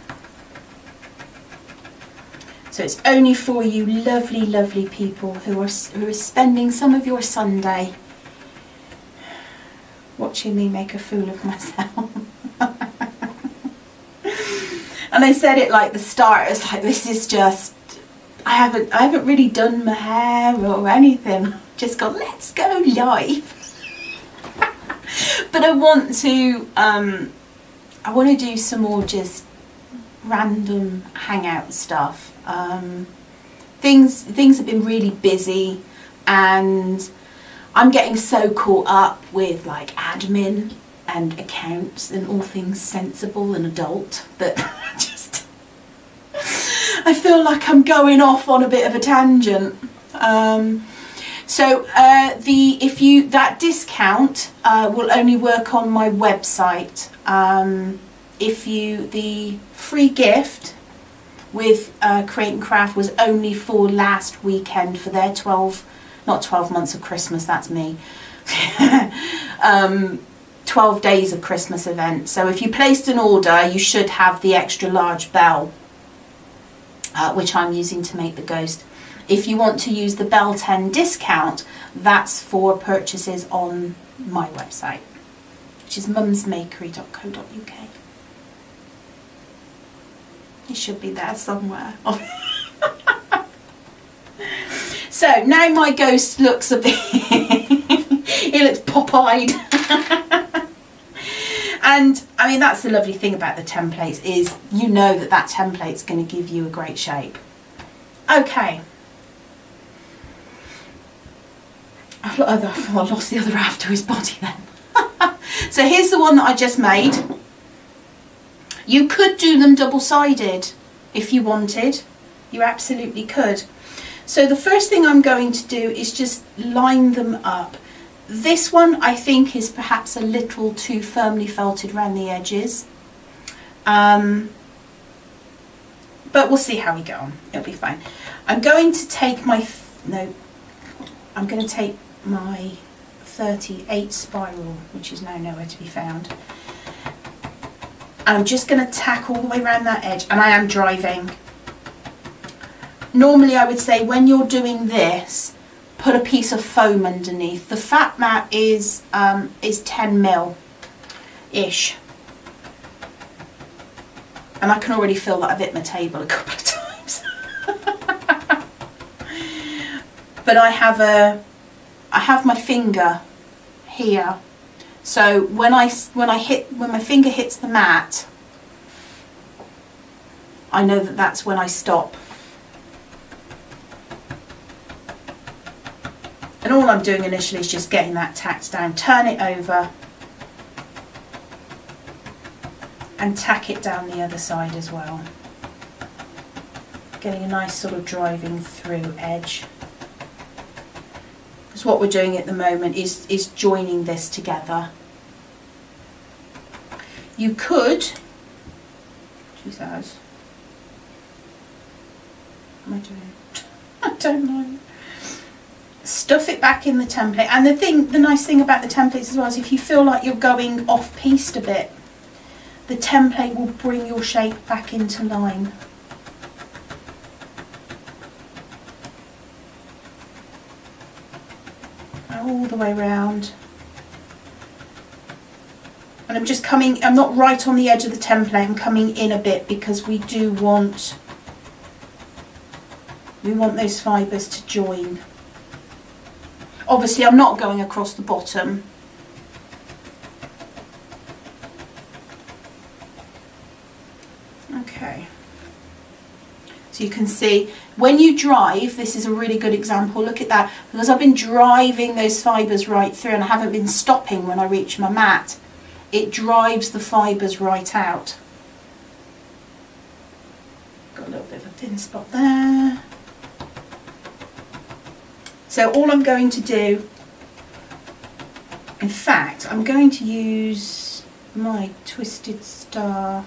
So it's only for you lovely, lovely people who are spending some of your Sunday watching me make a fool of myself. And I said it like the start, it's like, this is just, I haven't really done my hair or anything. Just gone, let's go live. But I want to do some more just random hangout stuff. Things have been really busy, and I'm getting so caught up with like admin and accounts and all things sensible and adult that I feel like I'm going off on a bit of a tangent. That discount will only work on my website. The free gift with Create and Craft was only for last weekend for their 12 months of Christmas, that's me. 12 days of Christmas event. So if you placed an order, you should have the extra large bell, which I'm using to make the ghost. If you want to use the Bell 10 discount, that's for purchases on my website, which is mumsmakery.co.uk. It should be there somewhere. So now my ghost looks a bit, he looks pop-eyed. And I mean, that's the lovely thing about the templates, is you know that template's going to give you a great shape. Okay. I lost the other half to his body then. So here's the one that I just made. You could do them double-sided if you wanted. You absolutely could. So the first thing I'm going to do is just line them up. This one I think is perhaps a little too firmly felted around the edges. But we'll see how we go on. It'll be fine. I'm going to take my 38 spiral, which is now nowhere to be found. And I'm just going to tack all the way around that edge, and I am driving. Normally I would say when you're doing this, put a piece of foam underneath. The fat mat is 10mm-ish. And I can already feel that I've hit my table a couple of times. But I have my finger here. So when my finger hits the mat, I know that that's when I stop. And all I'm doing initially is just getting that tacked down. Turn it over and tack it down the other side as well. Getting a nice sort of driving through edge. Because what we're doing at the moment is joining this together. You could, Jesus, what am I doing? I don't know. Stuff it back in the template. And the nice thing about the templates as well is if you feel like you're going off piste a bit, the template will bring your shape back into line. All the way around. And I'm not right on the edge of the template, I'm coming in a bit because we want those fibres to join. Obviously I'm not going across the bottom. Okay. So you can see when you drive, this is a really good example. Look at that, because I've been driving those fibres right through and I haven't been stopping when I reach my mat. It drives the fibres right out. Got a little bit of a thin spot there. So all I'm going to do, in fact, I'm going to use my twisted star.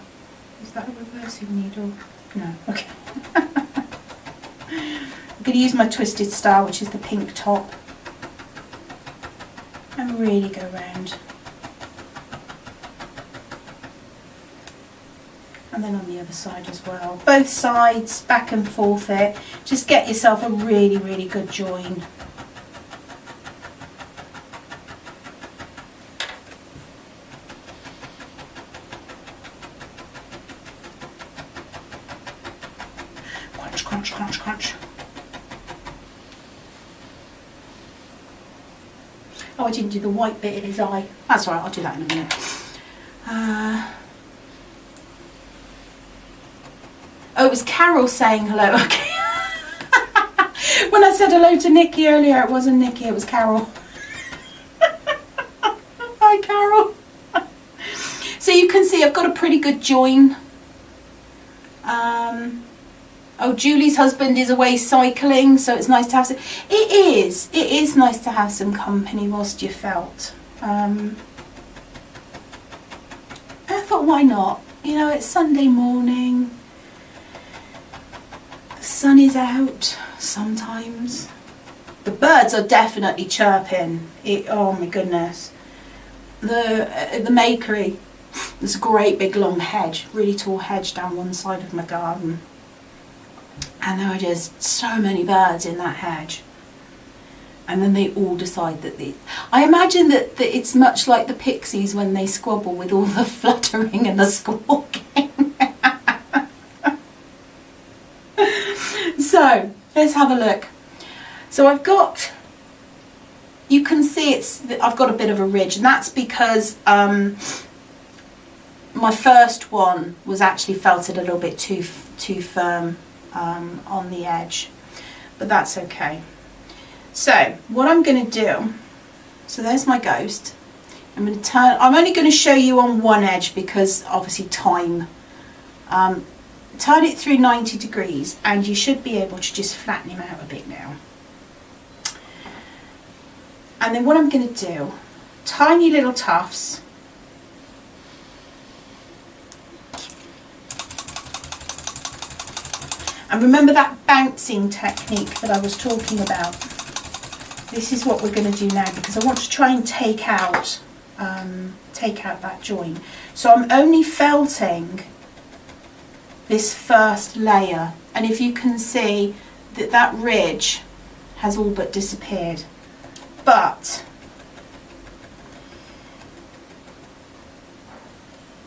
Is that a reversing needle? No, okay. I'm going to use my twisted star, which is the pink top, and really go round. And then on the other side as well. Both sides, back and forth it. Just get yourself a really, really good join. Crunch, crunch, crunch, crunch. Oh, I didn't do the white bit in his eye. That's all right, I'll do that in a minute. Oh, it was Carol saying hello. Okay. When I said hello to Nikki earlier, it wasn't Nikki, it was Carol. Hi, Carol. So you can see I've got a pretty good join. Oh, Julie's husband is away cycling, so it's nice to have some... It is nice to have some company whilst you felt. I thought, why not? You know, it's Sunday morning. The sun is out sometimes. The birds are definitely chirping. Oh my goodness. The Makery. There's a great big long hedge, really tall hedge down one side of my garden. And there are just so many birds in that hedge. And then they all decide that I imagine that it's much like the pixies when they squabble with all the fluttering and the squawking. So, let's have a look. So I've got, you can see I've got a bit of a ridge, and that's because my first one was actually felted a little bit too firm on the edge, but that's okay. So what I'm going to do, so there's my ghost. I'm going to turn, I'm only going to show you on one edge because obviously time. Turn it through 90 degrees and you should be able to just flatten him out a bit now. And then what I'm going to do, tiny little tufts. And remember that bouncing technique that I was talking about. This is what we're going to do now because I want to try and take out that join. So I'm only felting this first layer, and if you can see that ridge has all but disappeared. But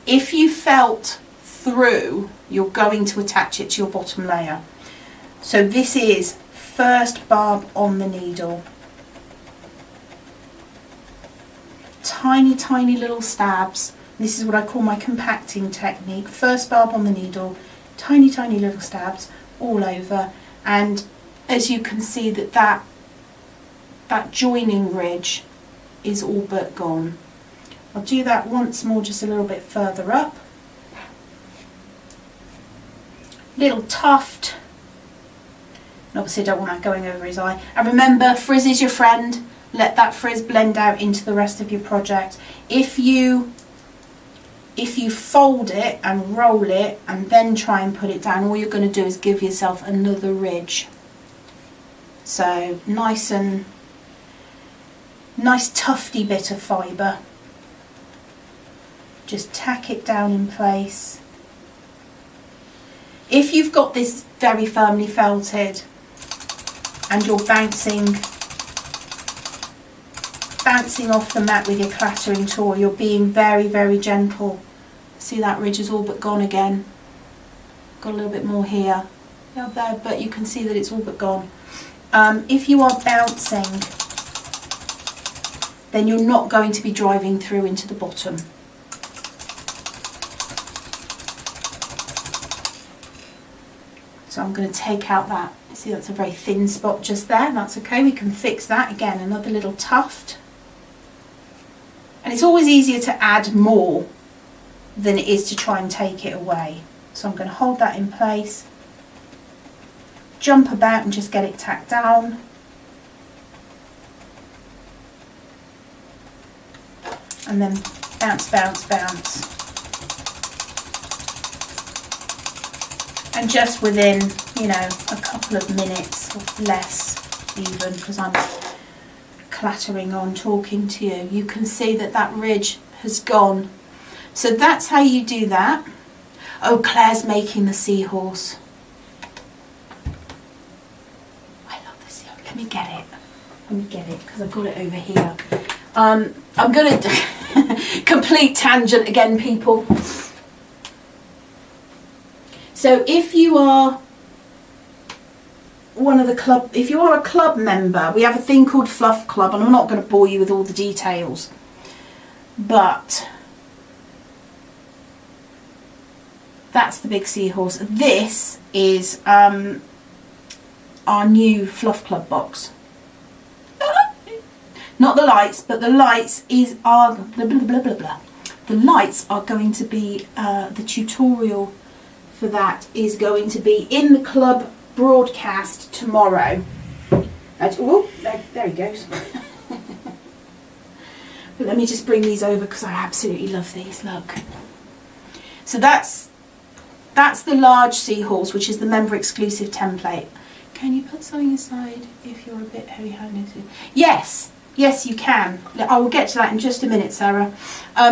if you felt through, you're going to attach it to your bottom layer. So this is first barb on the needle. Tiny little stabs. This is what I call my compacting technique. First barb on the needle, tiny little stabs all over, and as you can see that joining ridge is all but gone. I'll do that once more, just a little bit further up. Little tuft, and obviously I don't want that going over his eye. And remember, frizz is your friend. Let that frizz blend out into the rest of your project. If you fold it and roll it and then try and put it down, all you're going to do is give yourself another ridge. So nice tufty bit of fibre. Just tack it down in place. If you've got this very firmly felted and you're bouncing off the mat with your clattering tool, you're being very gentle. See, that ridge is all but gone again. Got a little bit more here, up there, but you can see that it's all but gone. If you are bouncing, then you're not going to be driving through into the bottom. So I'm going to take out that, see, that's a very thin spot just there, that's okay, we can fix that again, another little tuft. And it's always easier to add more than it is to try and take it away. So I'm going to hold that in place, jump about and just get it tacked down. And then bounce, bounce, bounce. And just within, you know, a couple of minutes or less even, because I'm clattering on talking to you, you can see that that ridge has gone. So that's how you do that. Oh, Claire's making the seahorse. I love the seahorse. Let me get it. Let me get it, because I've got it over here. I'm going to complete tangent again, people. So if you are one of the club, if you are a club member, we have a thing called Fluff Club, and I'm not going to bore you with all the details, but that's the big seahorse. This is our new Fluff Club box. Not the lights, but the lights are blah, blah, blah, blah, blah. The lights are going to be the tutorial for that is going to be in the club broadcast tomorrow. Oh, there he goes. But let me just bring these over because I absolutely love these. Look. So that's the large seahorse, which is the member exclusive template. Can you put something aside if you're a bit heavy-handed? Yes. Yes, you can. I will get to that in just a minute, Sarah.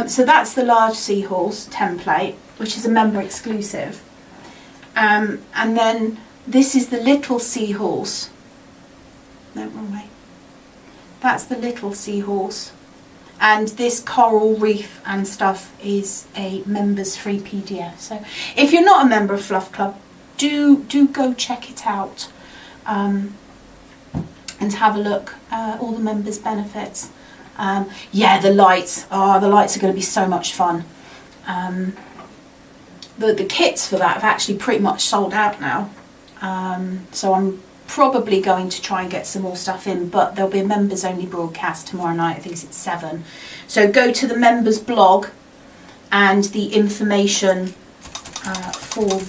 So that's the large seahorse template, which is a member exclusive. And then this is the little seahorse. No, wrong way. That's the little seahorse. And this coral reef and stuff is a members free PDF. So if you're not a member of Fluff Club, do go check it out. And have a look at all the members' benefits. Yeah, the lights. Oh, the lights are going to be so much fun. The kits for that have actually pretty much sold out now. So I'm probably going to try and get some more stuff in, but there'll be a members only broadcast tomorrow night. I think it's at 7. So go to the members blog, and the information for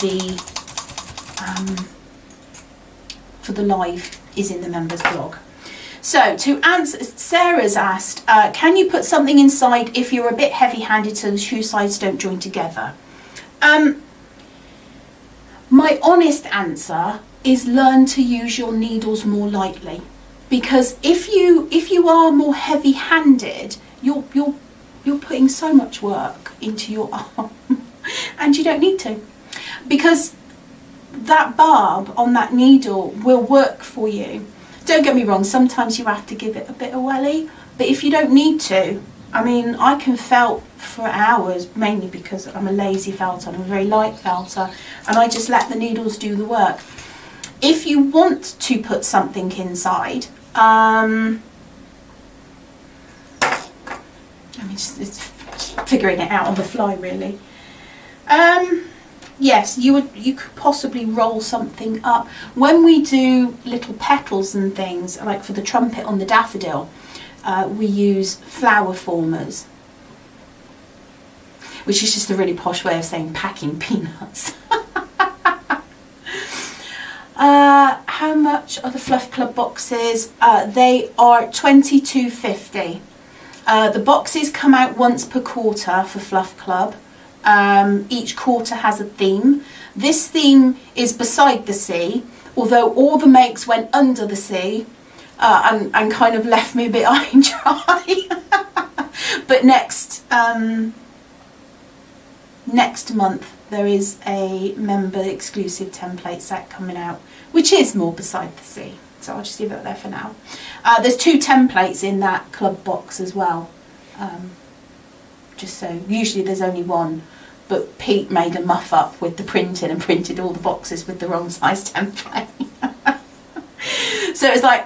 the live is in the members blog. So to answer, Sarah's asked, can you put something inside if you're a bit heavy-handed so the shoe sides don't join together? My honest answer is learn to use your needles more lightly, because if you are more heavy-handed, you're putting so much work into your arm and you don't need to, because that barb on that needle will work for you. Don't get me wrong, sometimes you have to give it a bit of welly, but if you don't need to, I mean, I can felt for hours, mainly because I'm a lazy felter, I'm a very light felter, and I just let the needles do the work. If you want to put something inside, I'm just figuring it out on the fly, really. Yes, you could possibly roll something up. When we do little petals and things, like for the trumpet on the daffodil, we use flower formers, which is just a really posh way of saying packing peanuts. How much are the Fluff Club boxes? They are $22.50. The boxes come out once per quarter for Fluff Club. Each quarter has a theme. This theme is beside the sea, although all the makes went under the sea and kind of left me a bit high and dry. But next month there is a member exclusive template set coming out, which is more beside the sea. So I'll just leave it there for now. There's 2 templates in that club box as well. Just so, usually there's only one, but Pete made a muff up with the printing and printed all the boxes with the wrong size template. So it's like,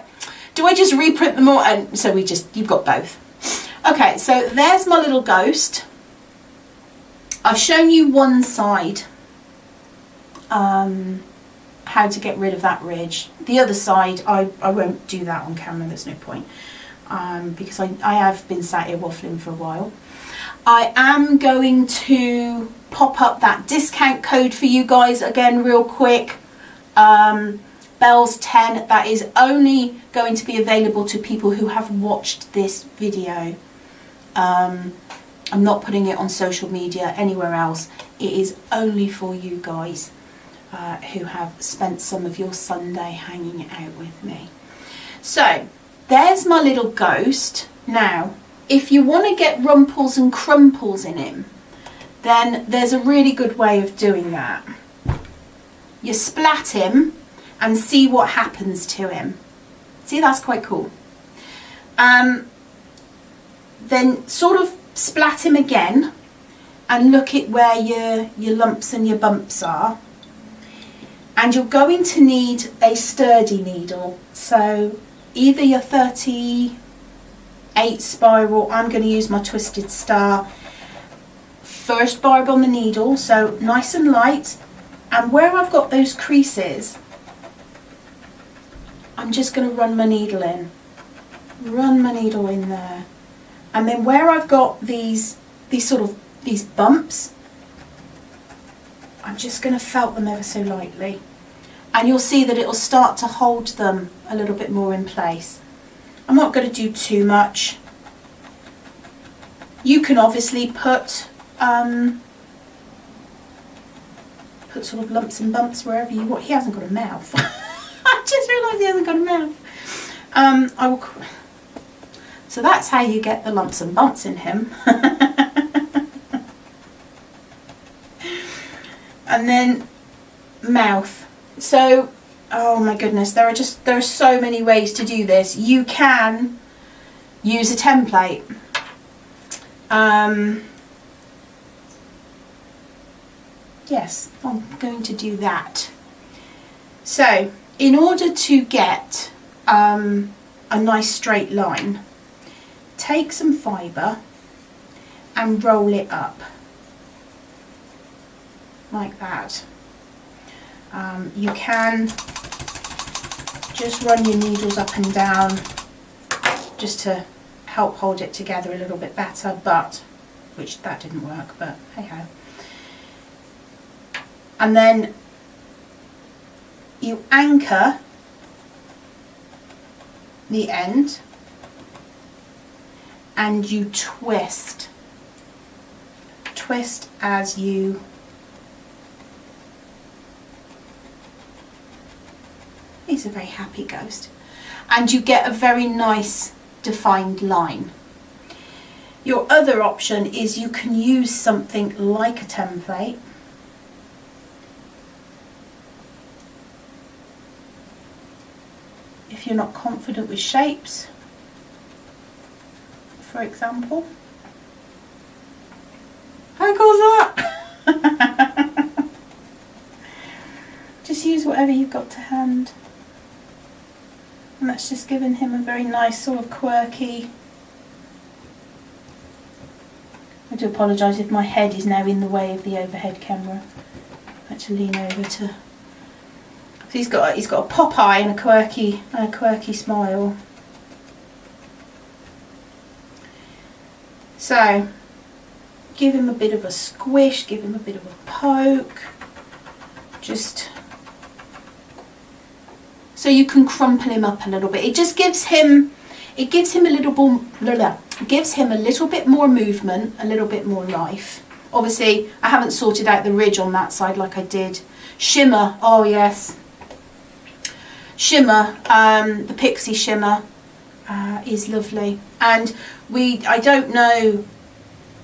do I just reprint them all? And so you've got both. Okay, so there's my little ghost. I've shown you one side, how to get rid of that ridge. The other side, I won't do that on camera, there's no point, because I have been sat here waffling for a while. I am going to pop up that discount code for you guys again real quick. Bells 10, that is only going to be available to people who have watched this video. I'm not putting it on social media anywhere else. It is only for you guys who have spent some of your Sunday hanging out with me. So there's my little ghost. Now, if you want to get rumples and crumples in him, then there's a really good way of doing that. You splat him and see what happens to him. See, that's quite cool. Then sort of splat him again and look at where your lumps and your bumps are. And you're going to need a sturdy needle. So either your 38 spiral, I'm going to use my Twisted Star. First barb on the needle, so nice and light. And where I've got those creases, I'm just going to run my needle in. Run my needle in there. And then where I've got these bumps, I'm just going to felt them ever so lightly. And you'll see that it'll start to hold them a little bit more in place. I'm not going to do too much. You can obviously put sort of lumps and bumps wherever you want. He hasn't got a mouth. I just realised he hasn't got a mouth. So that's how you get the lumps and bumps in him. And then mouth. So, oh my goodness, there are so many ways to do this. You can use a template. Yes, I'm going to do that. So, in order to get a nice straight line, take some fibre and roll it up like that. You can just run your needles up and down just to help hold it together a little bit better, which that didn't work, but hey ho. And then you anchor the end and you twist as you he's a very happy ghost, and you get a very nice defined line. Your other option is you can use something like a template. If you're not confident with shapes, for example. How cool is that? Just use whatever you've got to hand. And that's just given him a very nice sort of quirky. I do apologise if my head is now in the way of the overhead camera. I had to lean over to. So he's got a pop eye and a quirky smile. So give him a bit of a squish, give him a bit of a poke, just so you can crumple him up a little bit. It just gives him a little bit more movement, a little bit more life. Obviously, I haven't sorted out the ridge on that side like I did. Shimmer, oh yes. Shimmer, the Pixie Shimmer is lovely. And I don't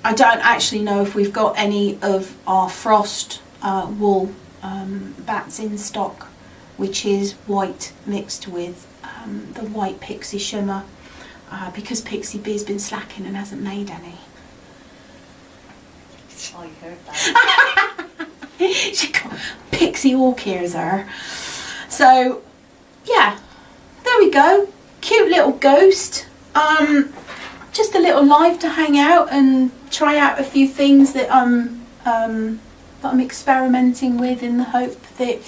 actually know if we've got any of our frost wool bats in stock, which is white mixed with the white Pixie Shimmer, because Pixie Bee's been slacking and hasn't made any. I heard that. She got Pixie Hawk ears her. So yeah, there we go. Cute little ghost. Just a little live to hang out and try out a few things that I'm experimenting with, in the hope that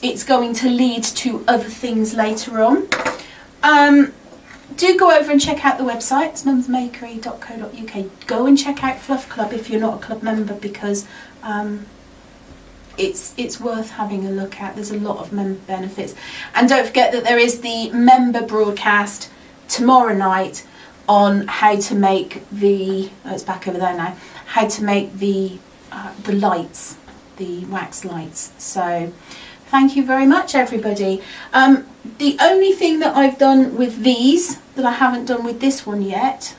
it's going to lead to other things later on. Do go over and check out the website. It's mumsmakery.co.uk. Go and check out Fluff Club if you're not a club member, because it's worth having a look at. There's a lot of member benefits. And don't forget that there is the member broadcast tomorrow night on how to make the, oh, it's back over there now, how to make the lights, the wax lights. So thank you very much, everybody. The only thing that I've done with these that I haven't done with this one yet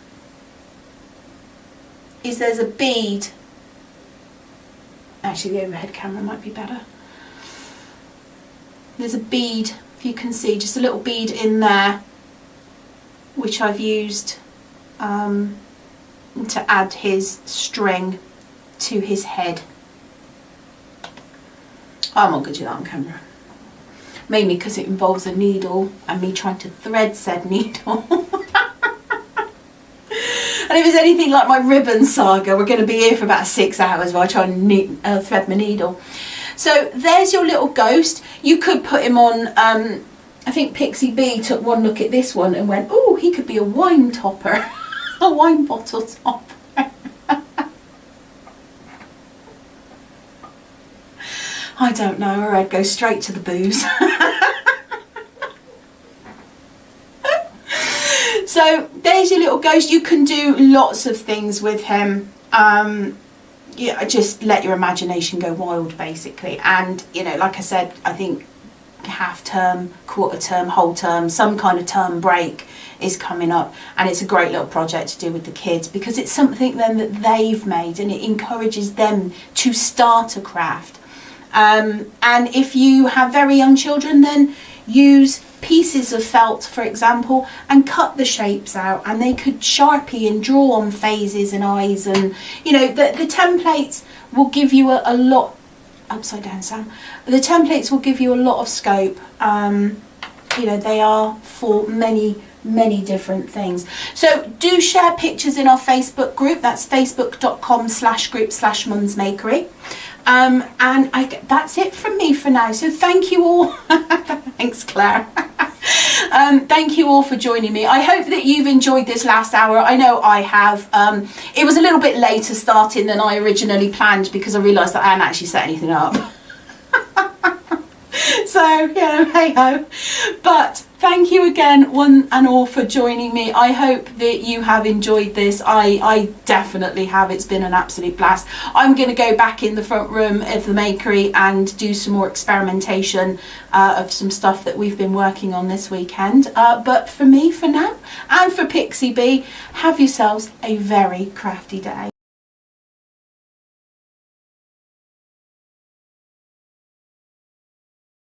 is there's a bead. Actually, the overhead camera might be better. There's a bead, if you can see, just a little bead in there, which I've used to add his string to his head. I'm not going to do that on camera. Mainly because it involves a needle and me trying to thread said needle. And if it's anything like my ribbon saga, we're going to be here for about 6 hours while I try and thread my needle. So there's your little ghost. You could put him on, I think Pixie B took one look at this one and went, oh, he could be a wine topper, a wine bottle topper. I don't know, or I'd go straight to the booze. So there's your little ghost. You can do lots of things with him. Yeah, just let your imagination go wild, basically. And, you know, like I said, I think half term, quarter term, whole term, some kind of term break is coming up, and it's a great little project to do with the kids because it's something then that they've made and it encourages them to start a craft. And if you have very young children, then use pieces of felt, for example, and cut the shapes out, and they could Sharpie and draw on faces and eyes, and you know the templates will give you a lot. Upside down, Sam. The templates will give you a lot of scope. You know, they are for many different things. So do share pictures in our Facebook group. That's facebook.com/group/Mum's and that's it from me for now. So thank you all. Thanks, Claire. Thank you all for joining me. I hope that you've enjoyed this last hour. I know I have. It was a little bit later starting than I originally planned because I realised that I hadn't actually set anything up. So, you know, hey ho. But thank you again, one and all, for joining me. I hope that you have enjoyed this. I definitely have. It's been an absolute blast. I'm going to go back in the front room of the Makery and do some more experimentation of some stuff that we've been working on this weekend. But for me, for now, and for Pixie B, have yourselves a very crafty day.